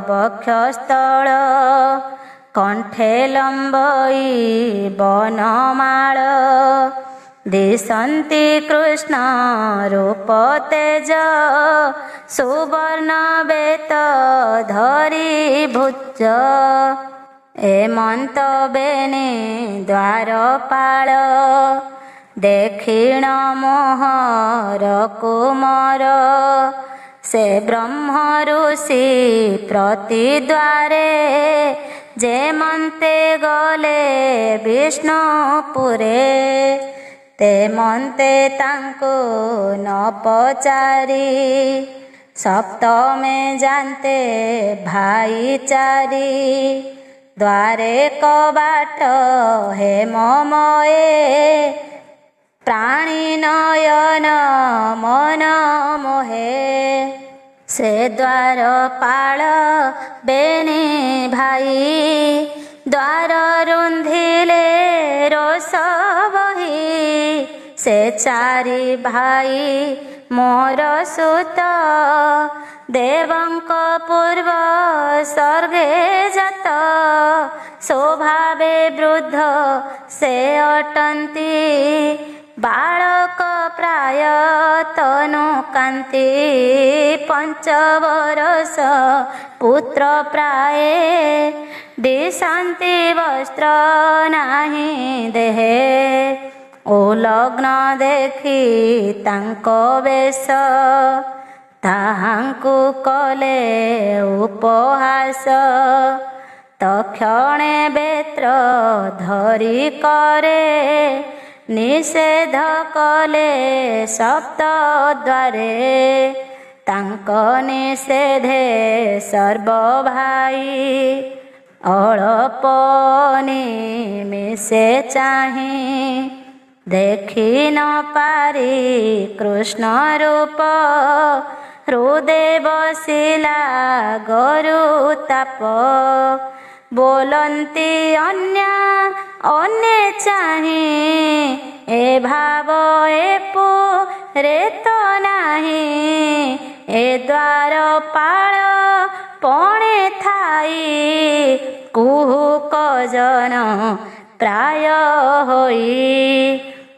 वक्षस्थल कंठे लंबई बनमाळ दिशन्ति कृष्ण रूप तेज सुवर्ण बेत धरी भुज एमंत बेने द्वारपाल देखिण मोहर कुमर से ब्रह्म ऋषि प्रतिद्वारे जेमंते गले विष्णुपुरे तेमंते तांको न पचारी सप्तमे जानते भाईचारी द्वारे कबाट हेममये प्राणी नयन मन मोहे से द्वारपाल बेनी भाई द्वार रुंधिले रोष बही से चारि भाई मोर सुत देवंक पूर्व स्वर्गे जात स्वभावे वृद्ध से अटंती बालक प्राय तनु कांति पंचवर्ष पुत्र प्राय दिशन्ति वस्त्र नाही देहे उलग्न देखि तांको वेश ताहांकु कले उपहास तक्षणे बेत्र धरी करे निषेध कले सप्तद्वारे तांक निषेधे सर्व भाई ଅଳପ ନିମିଷେ ଚାହିଁ ଦେଖି ନ ପାରି କୃଷ୍ଣ ରୂପ ହୃଦେ ବସିଲା ଗରୁତାପ ବୋଲନ୍ତି ଅନ୍ୟ ଚାହିଁ ଏ ଭାବ ଏ ପୁରେ ତ ନାହିଁ ଏ ଦ୍ୱାର ପାଳ ପଣେ ଥାଇ କୁହୁକ ଜନ ପ୍ରାୟ ହୋଇ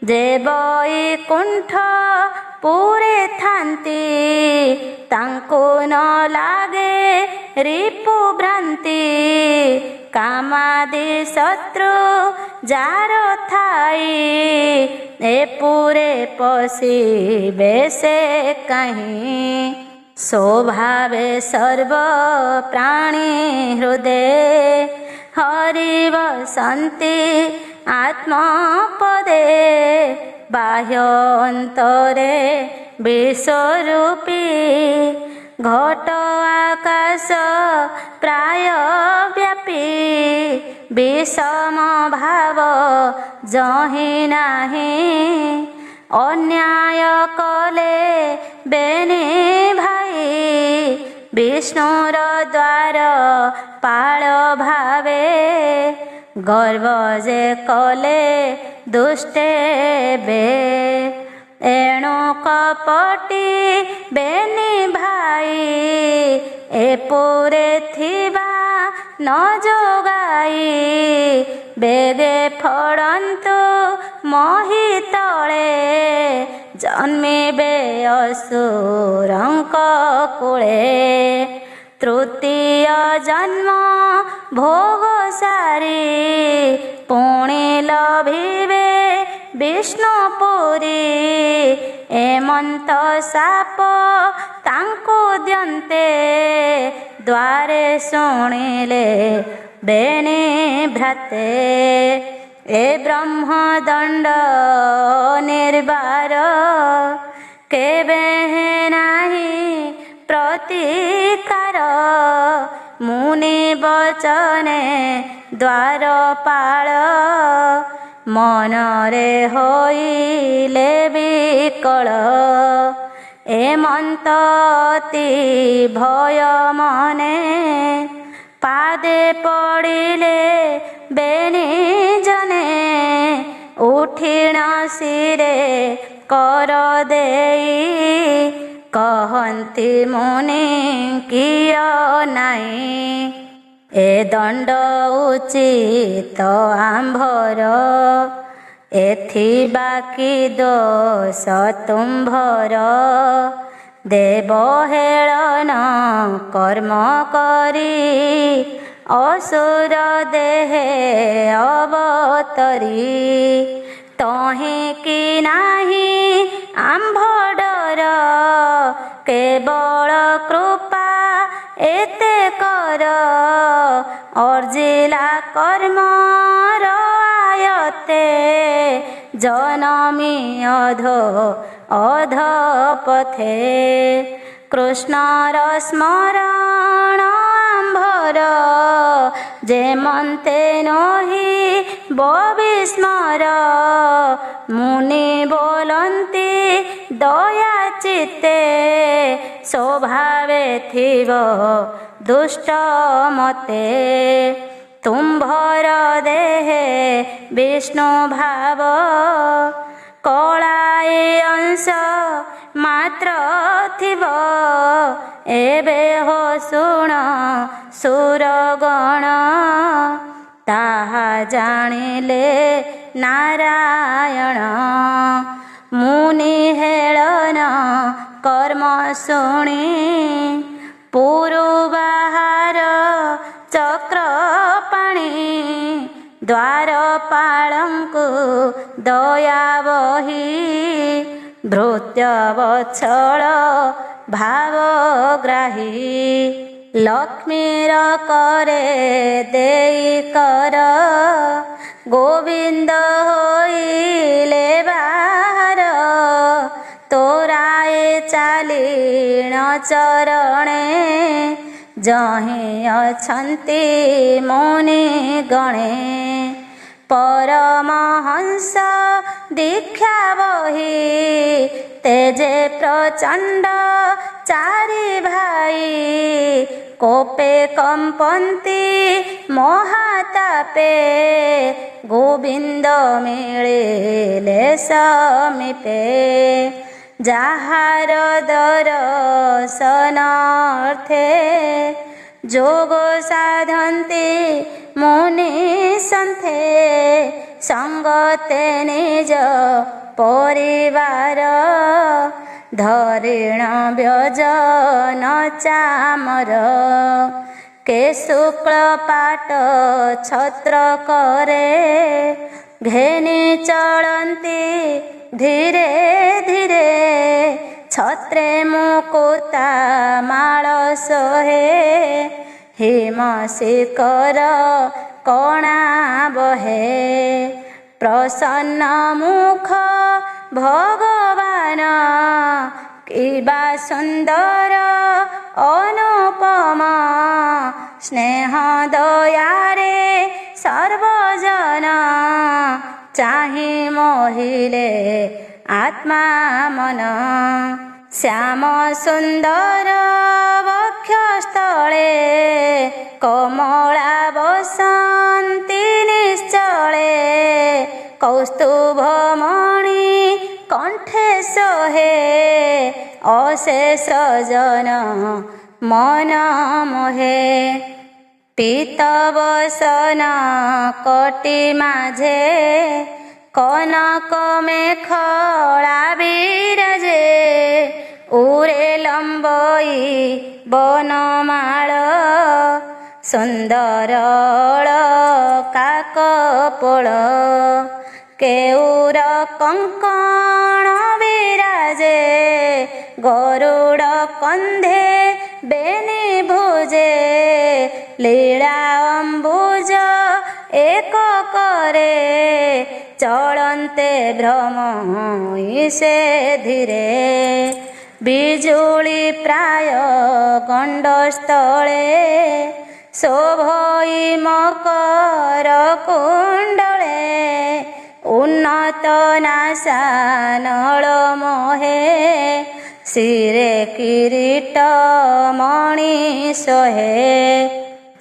ଯେ ବୈକୁଣ୍ଠ ପୁରେ ଥାନ୍ତି ତାଙ୍କୁ ନ ଲାଗେ ରିପୁ ଭ୍ରାନ୍ତି କାମାଦି ଶତ୍ରୁ ଯାର ଥାଇ ଏ ପୁରେ ପଶିବେ ସେ କାହିଁ ସ୍ୱଭାବେ ସର୍ବ ପ୍ରାଣୀ ହୃଦେ ହରି ବସନ୍ତି ଆତ୍ମପଦେ ବାହ୍ୟ ଅନ୍ତରେ ବିଶ୍ୱରୂପୀ ଘଟ ଆକାଶ ପ୍ରାୟ ବ୍ୟାପୀ বিষম ভাব যহি নাহি ଅନ୍ୟାୟ କଲେ ବେନି ଭାଇ ବିଷ୍ଣୁର ଦ୍ୱାର ପାଳ ଭାବେ ଗର୍ବ ଯେ କଲେ ଦୁଷ୍ଟେ ବେ ଏଣୁ କପଟି ବେନି ଭାଇ ଏପୁରେ ଥିବା ନ ଯୋଗାଇ ବେଗେ ଫଡ଼ନ୍ତୁ ମହି ତଳେ ଜନ୍ମିବେ ଅସୁରଙ୍କ କୂଳେ ତୃତୀୟ ଜନ୍ମ ଭୋଗ ସାରି ପୁଣି ଲଭିବେ ବିଷ୍ଣୁପୁରୀ ଏମନ୍ତ ସାପ ତାଙ୍କୁ ଦିଅନ୍ତେ ଦ୍ୱାରେ ଶୁଣିଲେ ବେନି ଭ୍ରାତେ ଏ ବ୍ରହ୍ମଦଣ୍ଡ ନିର୍ବାର କେବେ ନାହିଁ ପ୍ରତିକାର ମୁନି ବଚନେ ଦ୍ୱାରପାଳ ମନରେ ହୋଇଲେ ବିକଳ ଏମନ୍ତ ଅତି ଭୟ ମନେ ପାଦେ ପଡ଼ିଲେ ବେନି ଜନେ ଉଠିଣ ଶିରେ କର ଦେଇ କହନ୍ତି ମୁନି କିୟ ନାହିଁ ଏ ଦଣ୍ଡ ଉଚିତ ଆମ୍ଭର ଏଥି ବାକି ଦୋଷ ତୁମ୍ଭର ଦେବହେଳନ କର୍ମ କରି ଅସୁର ଦେହେ ଅବତରି ତହିଁ କି ନାହିଁ ଆମ୍ଭ ଡର କେବଳ କୃପା ଏତେ କର ଅର୍ଜିଲା କର୍ମର ଆୟତେ ଜନମି ଅଧପଥେ କୃଷ୍ଣର ସ୍ମରଣ ଆମ୍ଭର ଯେମନ୍ତେ ନୋହି ବିସ୍ମର ମୁନି ବୋଲନ୍ତି ଦୟା ଚିତ୍ତେ ସ୍ୱଭାବେ ଥିବ ଦୁଷ୍ଟ ମତେ ତୁମ୍ଭର ଦେହେ ବିଷ୍ଣୁ ଭାବ କଳାଏ ଅଂଶ ମାତ୍ର ଥିବ ଏବେ ହୋ ଶୁଣ ସୁରଗଣ ତାହା ଜାଣିଲେ ନାରାୟଣ ମୁନି ହେଳନ କର୍ମ ଶୁଣି ପୁରୁ ବାହାର ଚକ୍ର ପାଣି ଦ୍ୱାରପାଳଙ୍କୁ ଦୟା ବହି ଭୃତ୍ୟ ବତ୍ସଳ ଭାବଗ୍ରାହୀ ଲକ୍ଷ୍ମୀର କରେ ଦେଇ କର ଗୋବିନ୍ଦ ହୋଇଲେ ବାହାର ତୋରାଏ ଚାଲିଣ ଚରଣେ जहीं अछन्ति मुनि गणे परमहंस दीक्षा बही तेजे प्रचंड चारि भाई कोपे कंपन्ति महातापे गोविंद मिलिले समीपे जाहार दर्शनार्थे जोग साधन्ति मुनि सन्थे संगते निज परिवार धरिण व्यजन चामर के शुक्ल पाट छत्र करे घेनी चलन्ति धीरे धीरे छत्रे मुकुता माळ सोहे हिम शिखर कणा बहे प्रसन्न मुख भगवान किबा सुंदर अनुपम स्नेह दयारे सर्वजन चाहि मोहिले आत्मा मन श्याम सुंदर वक्षस्थले कमला बसन्ति निश्चले कौस्तुभमणि कंठे सोहे अशेष जन मन मोहे पीतवसन कटी माझे कनक मेखला बिराजे उरे लंबई बनमाळ सुंदर काकपोळ केऊर कंकण विराजे गरुड़ कंधे बेनी भुजे लीला अंबुज एक करे चलन्ते भ्रमई से धीरे बिजुली प्राय गंडस्थले शोभई मकर कुंडले उन्नत नासा नल मोहे शिरे किरीट मणि सोहे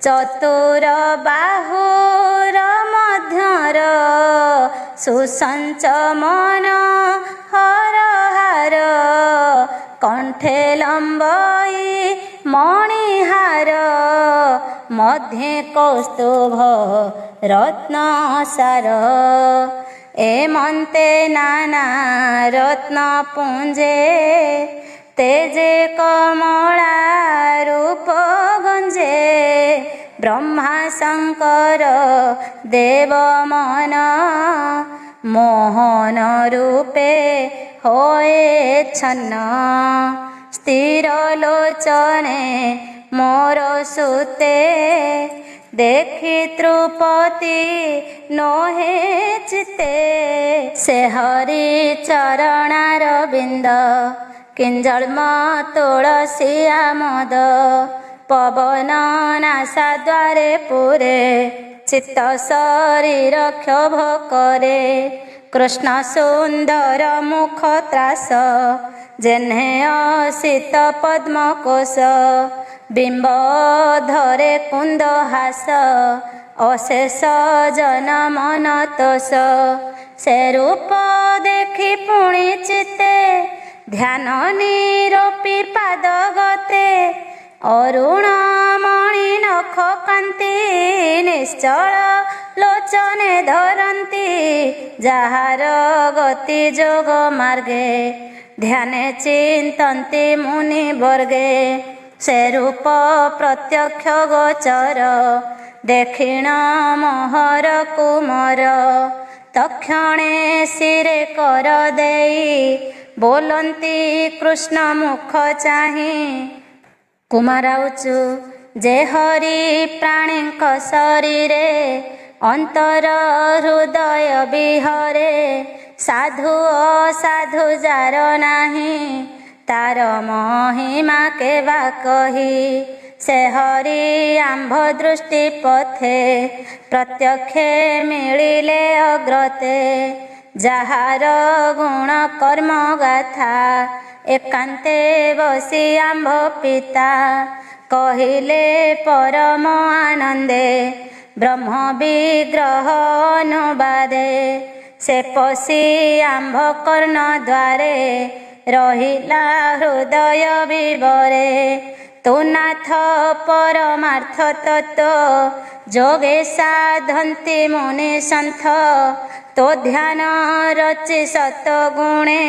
चतुर बाहुर मध्यर सुसंच मन हर हार कंठे लंबई मणिहार मध्ये कौस्तुभ रत्न सार एमन्ते नाना रत्न पुंजे तेजे कमला रूप गंजे ब्रह्मा शंकर देव मन मोहन रूपे होए छन्न स्थिर लोचने मोर सुते देखि त्रुपति नोहे चिते से हरि चरणार बिंद किंजल्म तुलसी आमोद पवन नासा द्वारे पुरे चित्त शरीर क्षोभ करे कृष्ण सुंदर मुख त्रास जेन्हे असित पद्म कोश बिंब धरे कुंद हास अशेष जन मन तोष से रूप देखि पुणी चिते ध्यान निरोपी पाद गते अरुण मणि नख कांति निश्चल लोचने धरन्ति जाहार गति जोग मार्गे ध्याने चिंतन्ति मुनि वर्गे से रूप प्रत्यक्ष गोचर देखिण मोहर कुमर तक्षणे शिरे कर देई बोलन्ति कृष्ण मुख चाहि कुमाराउचु जे हरि प्राणींक शरीरे अंतर हृदय विहरे साधु असाधु जार नाही तार महिमा केवा कही से हरि आंभ दृष्टि पथे प्रत्यक्षे मिलिले अग्रते जाहार गुण कर्म गाथा एकांते बसी आंभ पिता कहिले परम आनंदे ब्रह्म विग्रह अनुवादे से पशी आंभ कर्ण द्वारे रहिला हृदय विवरे तो नाथ परमार्थ तत्व जोगे साधन्ति मुनि सन्थ तो ध्यान रचि सत गुणे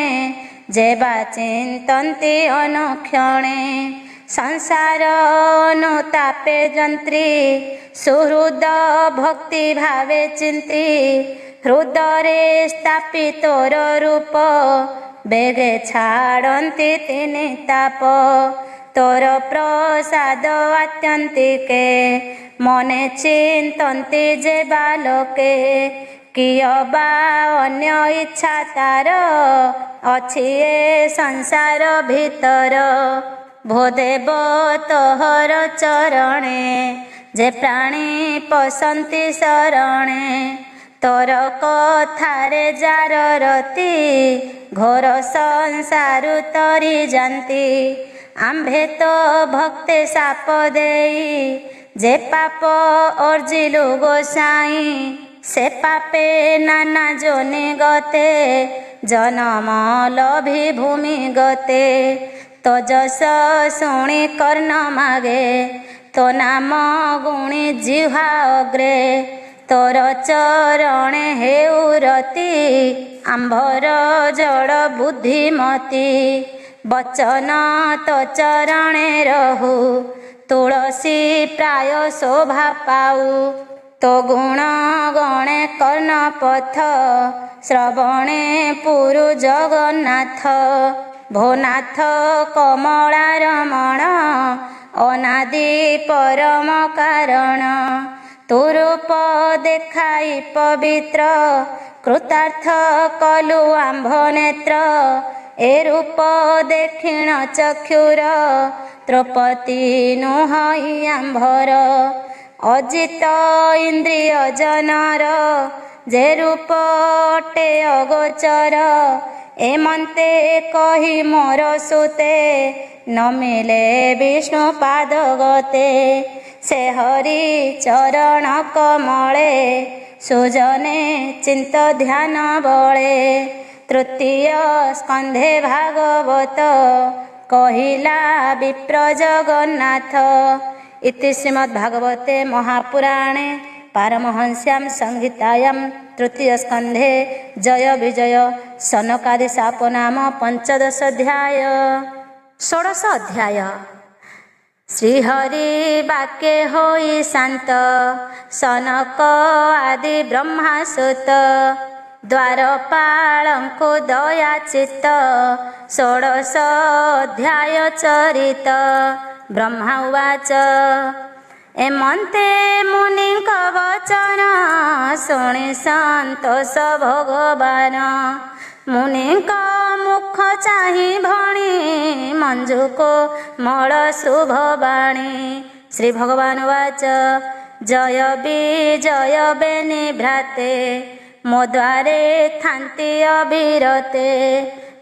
जेबा चिंतन्ति अनुक्षणे संसार अनुतापे जंत्री सुहृद भक्ति भावे चिंती हृदय स्थापित तोर रूप बेगे छाड़ती तिनि ताप तोर प्रसाद आत्यंतिके मने चिंतन्ति जे बालके कियबा अन्य इच्छा तार अछि ए संसार भीतर भोदेव तोहर चरणे जे प्राणी पसंती शरणे तोर कथारे जार रति घोर संसार तरी जानती आंभे तो भक्ते साप देई जे पाप अर्जिलु गोसाई से पापे नाना जोनि गते जनम लभि भूमि गते तो जस शुणी कर्ण मागे तो नाम गुणी जिह्वा अग्रे तोर चरणे हेउ रति आंभर जड़ बुद्धिमती बचन तो चरणे रहु तुलसी प्राय शोभा पाऊ तो गुण गणे कर्ण पथ श्रवणे पुरु जगन्नाथ भोनाथ कमला रमण अनादि परम कारण तु रूप देखाई पवित्र कृतार्थ कलु आंभ नेत्र ए रूप देखिण चक्षुर त्रोपति नुहई आंभर अजित इंद्रिय जनर जे रूप अटे अगोचर एमंते कही मोर सुते न मिले विष्णु पाद गते से हरि चरण कमले सुजने चिंत ध्यान बळे तृतीय स्कंधे भागवत कहिला विप्र जगन्नाथ इति श्रीमद्भागवते महापुराणे पारमहंस्यां संहितायां तृतीय स्कंधे जय विजय सनकादि शाप नाम पंचदश अध्याय। षोडश अध्याय श्रीहरि वाक्ये होई शांत सनक आदि ब्रह्मासुत द्वारपालंकु दया चित्त षोडश अध्याय चरित ब्रह्मा उवाच एमंते मुनिंक वचन शुणी संतोष भगवान मुनिंक मुख चाहि भणी मंजुको मळ शुभवाणी श्री भगवान उवाच जय विजय बेनि भ्राते मो द्वारे थान्ति अविरते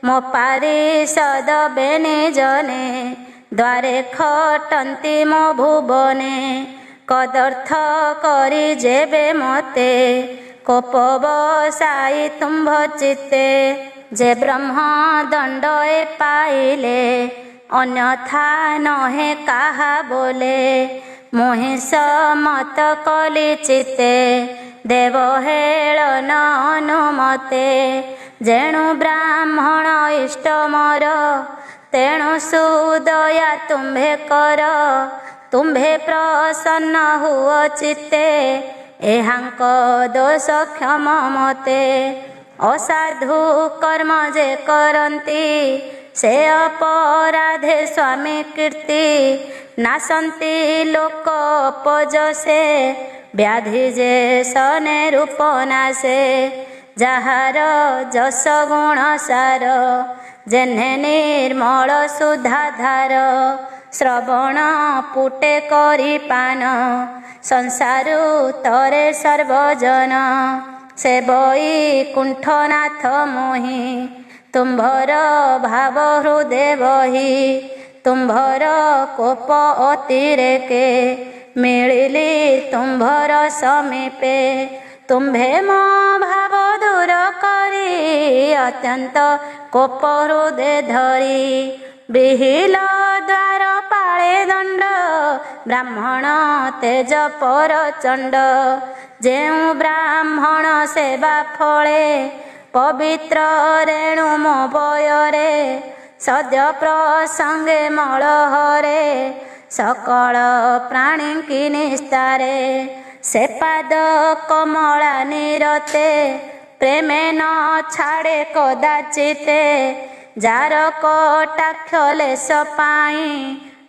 मो पारिषद बेनि जने द्वारे खटन्ति मो भुवने कदर्थ करी जेबे मते कोप बसाई तुम्भ चित्ते जे ब्रह्म दंड ए पाइले अन्यथा नहे काहा बोले मोहि समत कली चित्ते देव हेलन अनुमते जेणु ब्राह्मण इष्ट मोर तेणु सुदया तुम्भे कर तुम्भे प्रसन्न हुओ चित्ते एहांक दोष क्षम मते असाधु कर्म जे करन्ति से अपराधे स्वामी कीर्ति नासन्ति लोक अपजसे व्याधि जे सने रूप नासे जाहार जस गुण सार जेह्ने निर्मल सुधाधार श्रवण पुटे करी पान संसारु तरे सर्वजन से वैकुंठनाथ मोहि तुम्भर भाव हृदय बही तुम्भर कोप अतिरेके मिलिली तुम्भर समीपे तुम्भे मो भाव दूर करी अत्यंत कोप हृदय धरी बिहिल द्वार पाळे दंड ब्राह्मण तेज परचंड जेउ ब्राह्मण सेवा फळे पवित्र रेणु मो बयरे सद्य प्रसंगे मलहरे सकल प्राणी की निस्तारे से पाद कमला निरते प्रेमे न छाड़े कदाचिते जार कटाक्ष लेश पाई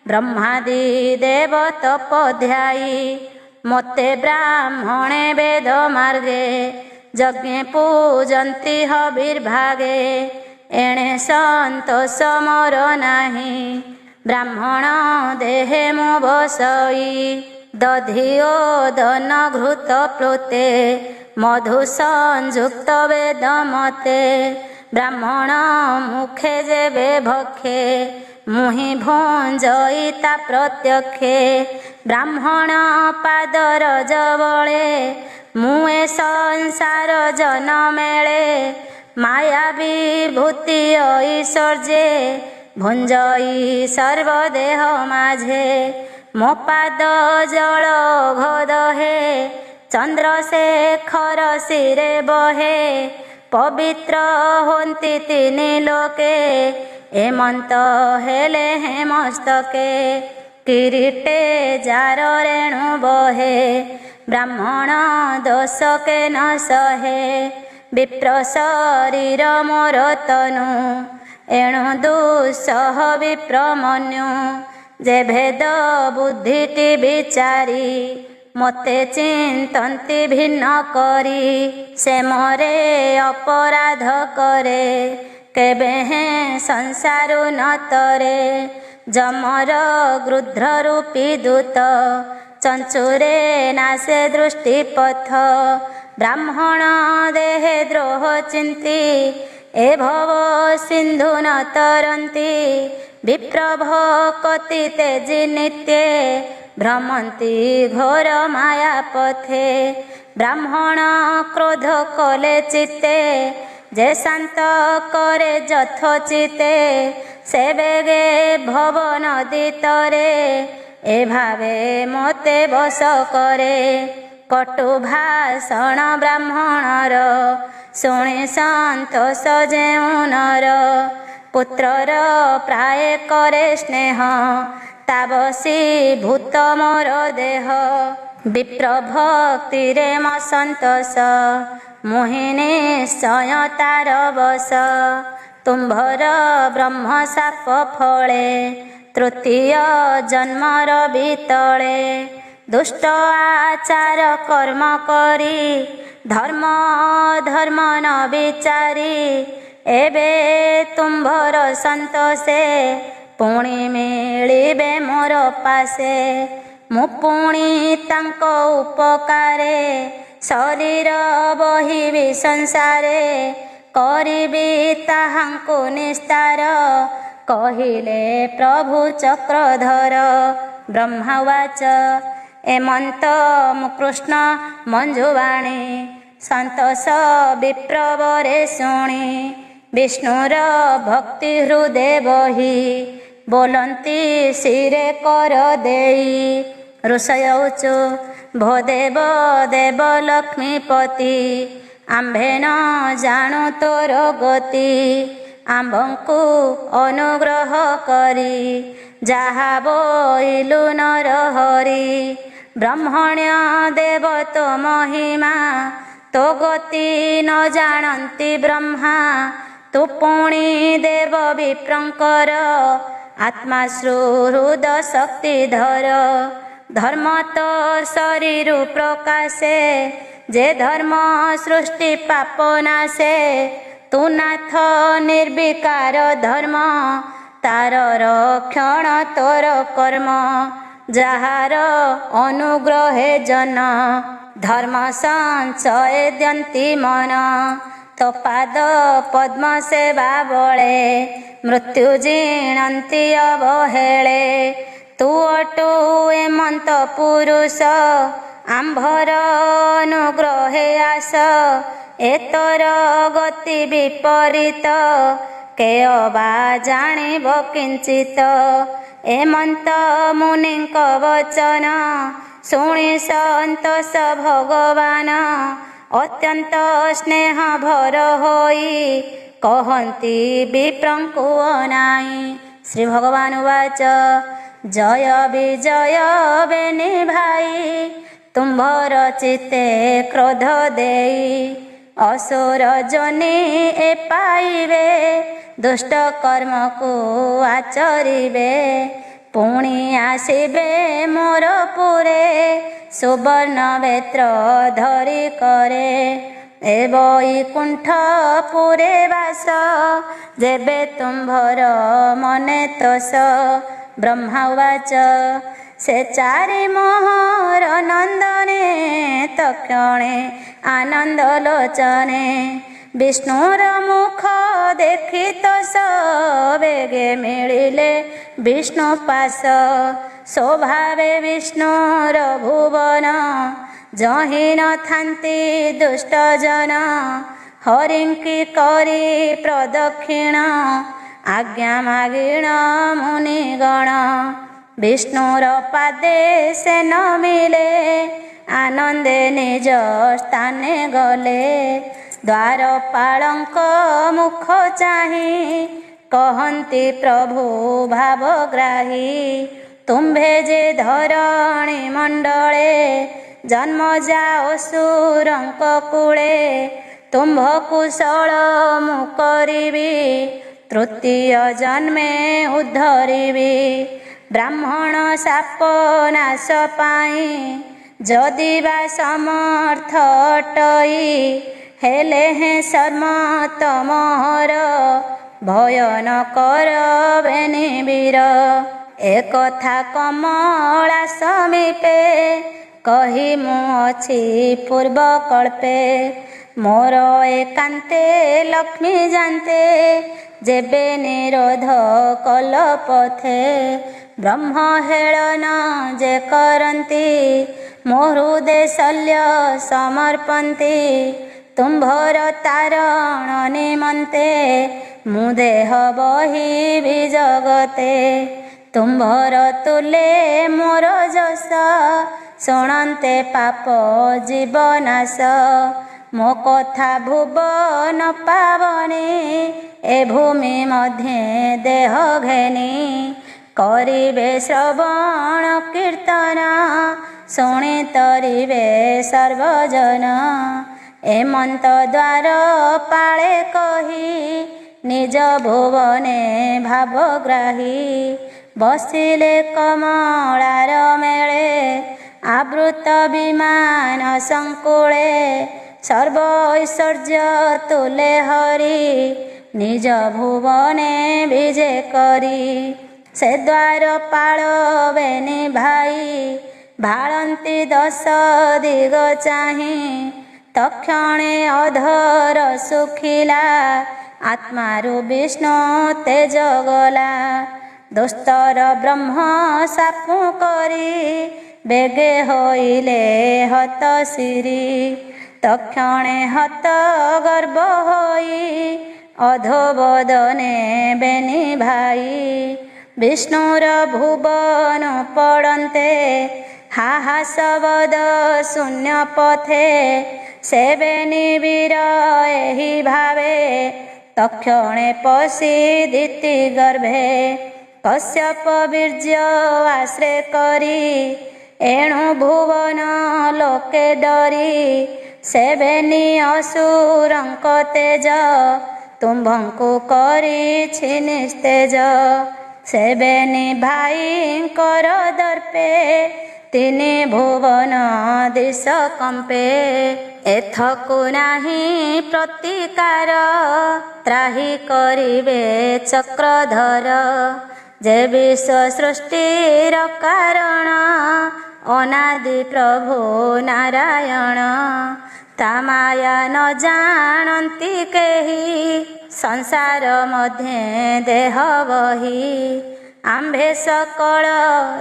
ब्रह्मादि देव तपध्यायी मते ब्राह्मणे वेद मार्गे यज्ञे पूजन्ति हविर्भागे एणे संतोष मोर नाही ब्राह्मण देहे मो बसई दधिओ दन घृत प्लुते मधु संयुक्त वेद मते ब्राह्मण मुखे जेबे भक्षे मुहि भुंजईता प्रत्यक्षे ब्राह्मण पादर जवळे मुए संसार जन मेळे माया विभूति ऐश्वर्ये भुंजई सर्वदेह माझे मो पाद जल घोदहे चंद्रशेखर शिरे बहे पवित्र होन्ति तिनि लोके हेमंत हेले हे मस्तके किरीटे जार रेणु बहे ब्राह्मण दोष के न सहे विप्र शरीर मोर तनु एणु दुस्सह विप्र मन्यु जे भेद बुद्धिटी विचारी मते चिंतन्ति भिन्न करी से मोरे अपराध करे केबे हे संसारु न तरे जमर गृध्र रूपी दूत चंचुरे नासे दृष्टिपथ ब्राह्मण देहे द्रोह चिंती ए भव सिंधु न तरन्ति विप्रभकति तेजि नित्ये भ्रमन्ति घोर माया पथे ब्राह्मण क्रोध कले चित्ते जे शांत करे यथोचिते से बेगे भव नदी तरे ए भावे मते बस करे कटु भाषण ब्राह्मणर शुणी संतोष जेउ नर पुत्रर प्राय करे स्नेह ताबसी भूत मोर देह विप्र भक्तिरे म संतोष मोहिनी निश्चय तार बस तुम्भर ब्रह्म शाप फले तृतीय जन्मर बीतले दुष्ट आचार कर्म करी धर्म धर्म न विचारी एबे तुम्भर संतोषे पुणी मिलिबे मोर पासे मु पुणी तांको उपकारे शरीर बहिबी संसारे करिबी ताहांकु निस्तार कहिले प्रभु चक्रधर ब्रह्मवाच एमंत कृष्ण मंजुवाणी संतोष विप्रवरे शुणी विष्णुर भक्ति हृदय बही बोलंती शिरे कर देई ऋषयौचु भो देव देव लक्ष्मीपति आंभे न जाणु तोर गति आंभंकु अनुग्रह करी जाहा बोइलु नर हरि ब्रह्मण्य देव तो महिमा तो गति न जानन्ति ब्रह्मा तु पुणी देव विप्रंकर आत्मा हृद शक्तिधर धर्म तो शरीर प्रकाशे जे धर्म सृष्टि पाप नाशे तू नाथ निर्विकार धर्म तार रक्षण तोर कर्म जार अनुग्रहे जन धर्म संशय द्यंती मन तो पाद पद्म सेवा बळे मृत्यु जीणंती अवहेळे तू अटु एमंत पुरुष आंभर अनुग्रहे आस एतर गति विपरीत के अबा जाणिब किंचित एमंत मुनिंक वचन शुणी संतोष भगवान अत्यंत स्नेह भर होई कहती विप्रंकु अनाई। श्री भगवान वाच जय विजय बेनी भाई तुम्भर चिते क्रोध देई असुर जनी ए पाइबे दुष्ट कर्म को आचरिबे पुणी आसिबे मोर पुरे सुवर्ण बेत्र धरी करे ए वैकुंठ पुरे वास जेबे तुम्भर मने तोष। ब्रह्मा उवाच से चारि मोहर नंदने तक्षणे आनंद लोचने विष्णुर मुख देखी तोष बेगे मिलिले विष्णु पास स्वभावे विष्णुर भुवन जहि न थांती दुष्ट जन हरिंकी करी प्रदक्षिण आज्ञा मागिण मुनिगण विष्णुर पादे से न मिले आनंदे निज स्थाने गले द्वारपालंक मुख चाहि कहन्ति प्रभु भावग्राही तुम्भे जे धरणी मंडले जन्म जाओ सुरंक कूले तुम्भ कुशल मु करिबी तृतीय जन्मे उद्धरिबी ब्राह्मण शाप नाश पाई जदि बा समर्थ अटई हेले हे शर्म तमहर भय न कर बेनी वीर एक कथा कमला समीपे कही मु अछि पूर्व कल्पे मोर एकांते लक्ष्मी जानते जेबे निरोध कल पथे ब्रह्म हेलन जे करंती मोहृदे शल्य समर्पन्ति तुम्भर तारण निमन्ते मु देह बहि विजगते तुम्भर तुले मोर जस शुणन्ते पाप जीवनाश मो कथा भुवन पावनी ए भूमि मध्ये देह घेनी करिबे श्रवण कीर्तन शुणी तरिबे सर्वजन एमंत द्वार पाळे कही निज भुवने भावग्राही बसिले कमलार मेळे आवृत विमान संकुले सर्व ऐश्वर्य तुले हरि निज भुवने विजे करी से द्वारपाल बेनी भाई भाळन्ति दश दिग चाहि तक्षणे अधर सुखिला आत्मारु विष्णु तेज गला दुस्तर ब्रह्म सापु करी बेगे होइले हत सिरी तक्षणे हत गर्भ होई अधोबदने बेनी भाई विष्णुर भुवन पड़न्ते हाहा शब्द शून्य पथे से बेनी वीर एहि भावे तक्षणे पशिदिति गर्भे कश्यप वीर्य आश्रय करी एणु भुवन लोके डरी से बेनी असुरंक तेज तुम्भंकु करी निस्तेज से बेनी भाईंकर दर्पे ତିନି ଭୁବନ ଦିଶ କମ୍ପେ। ଏଥକୁ ନାହିଁ ପ୍ରତିକାର, ତ୍ରାହି କରିବେ ଚକ୍ରଧର। ଯେ ବିଶ୍ୱ ସୃଷ୍ଟିର କାରଣ, ଅନାଦି ପ୍ରଭୁ ନାରାୟଣ। ତା ମାୟା ନ ଜାଣନ୍ତି କେହି, ସଂସାର ମଧ୍ୟେ ଦେହ ବହି। ଆମ୍ଭେ ସକଳ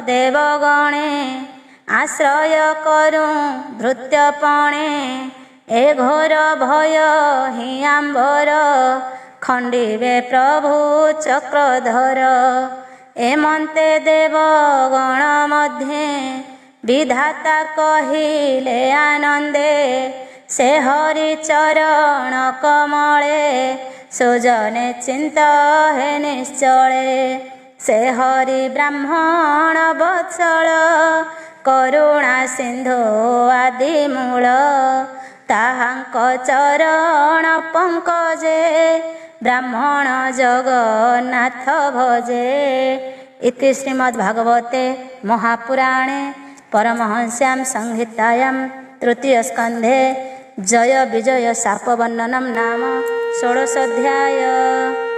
ଦେବଗଣେ, ଆଶ୍ରୟ କରୁଁ ଧୃତ୍ୟପଣେ। ଏ ଘୋର ଭୟ ହିଁ ଆମ୍ଭର, ଖଣ୍ଡିବେ ପ୍ରଭୁ ଚକ୍ରଧର। ଏମନ୍ତେ ଦେବଗଣ ମଧ୍ୟେ, ବିଧାତା କହିଲେ ଆନନ୍ଦେ। ସେ ହରି ଚରଣ କମଳେ, ସୁଜନେ ଚିନ୍ତ ହେ ନିଶ୍ଚଳେ। ସେ ହରି ବ୍ରାହ୍ମଣ ବତ୍ସଳ, କରୁଣା ସିନ୍ଧୁ ଆଦି ମୂଳ। ତାହାଙ୍କ ଚରଣ ପଙ୍କଜେ, ବ୍ରାହ୍ମଣ ଜଗନ୍ନାଥ ଭଜେ। ଇତି ଶ୍ରୀମଦ୍ଭାଗବତେ ମହାପୁରାଣେ परमहंस्यां संहितायां तृतीय स्कन्धे जय विजय शापवर्णनं नाम षोडशोऽध्याय।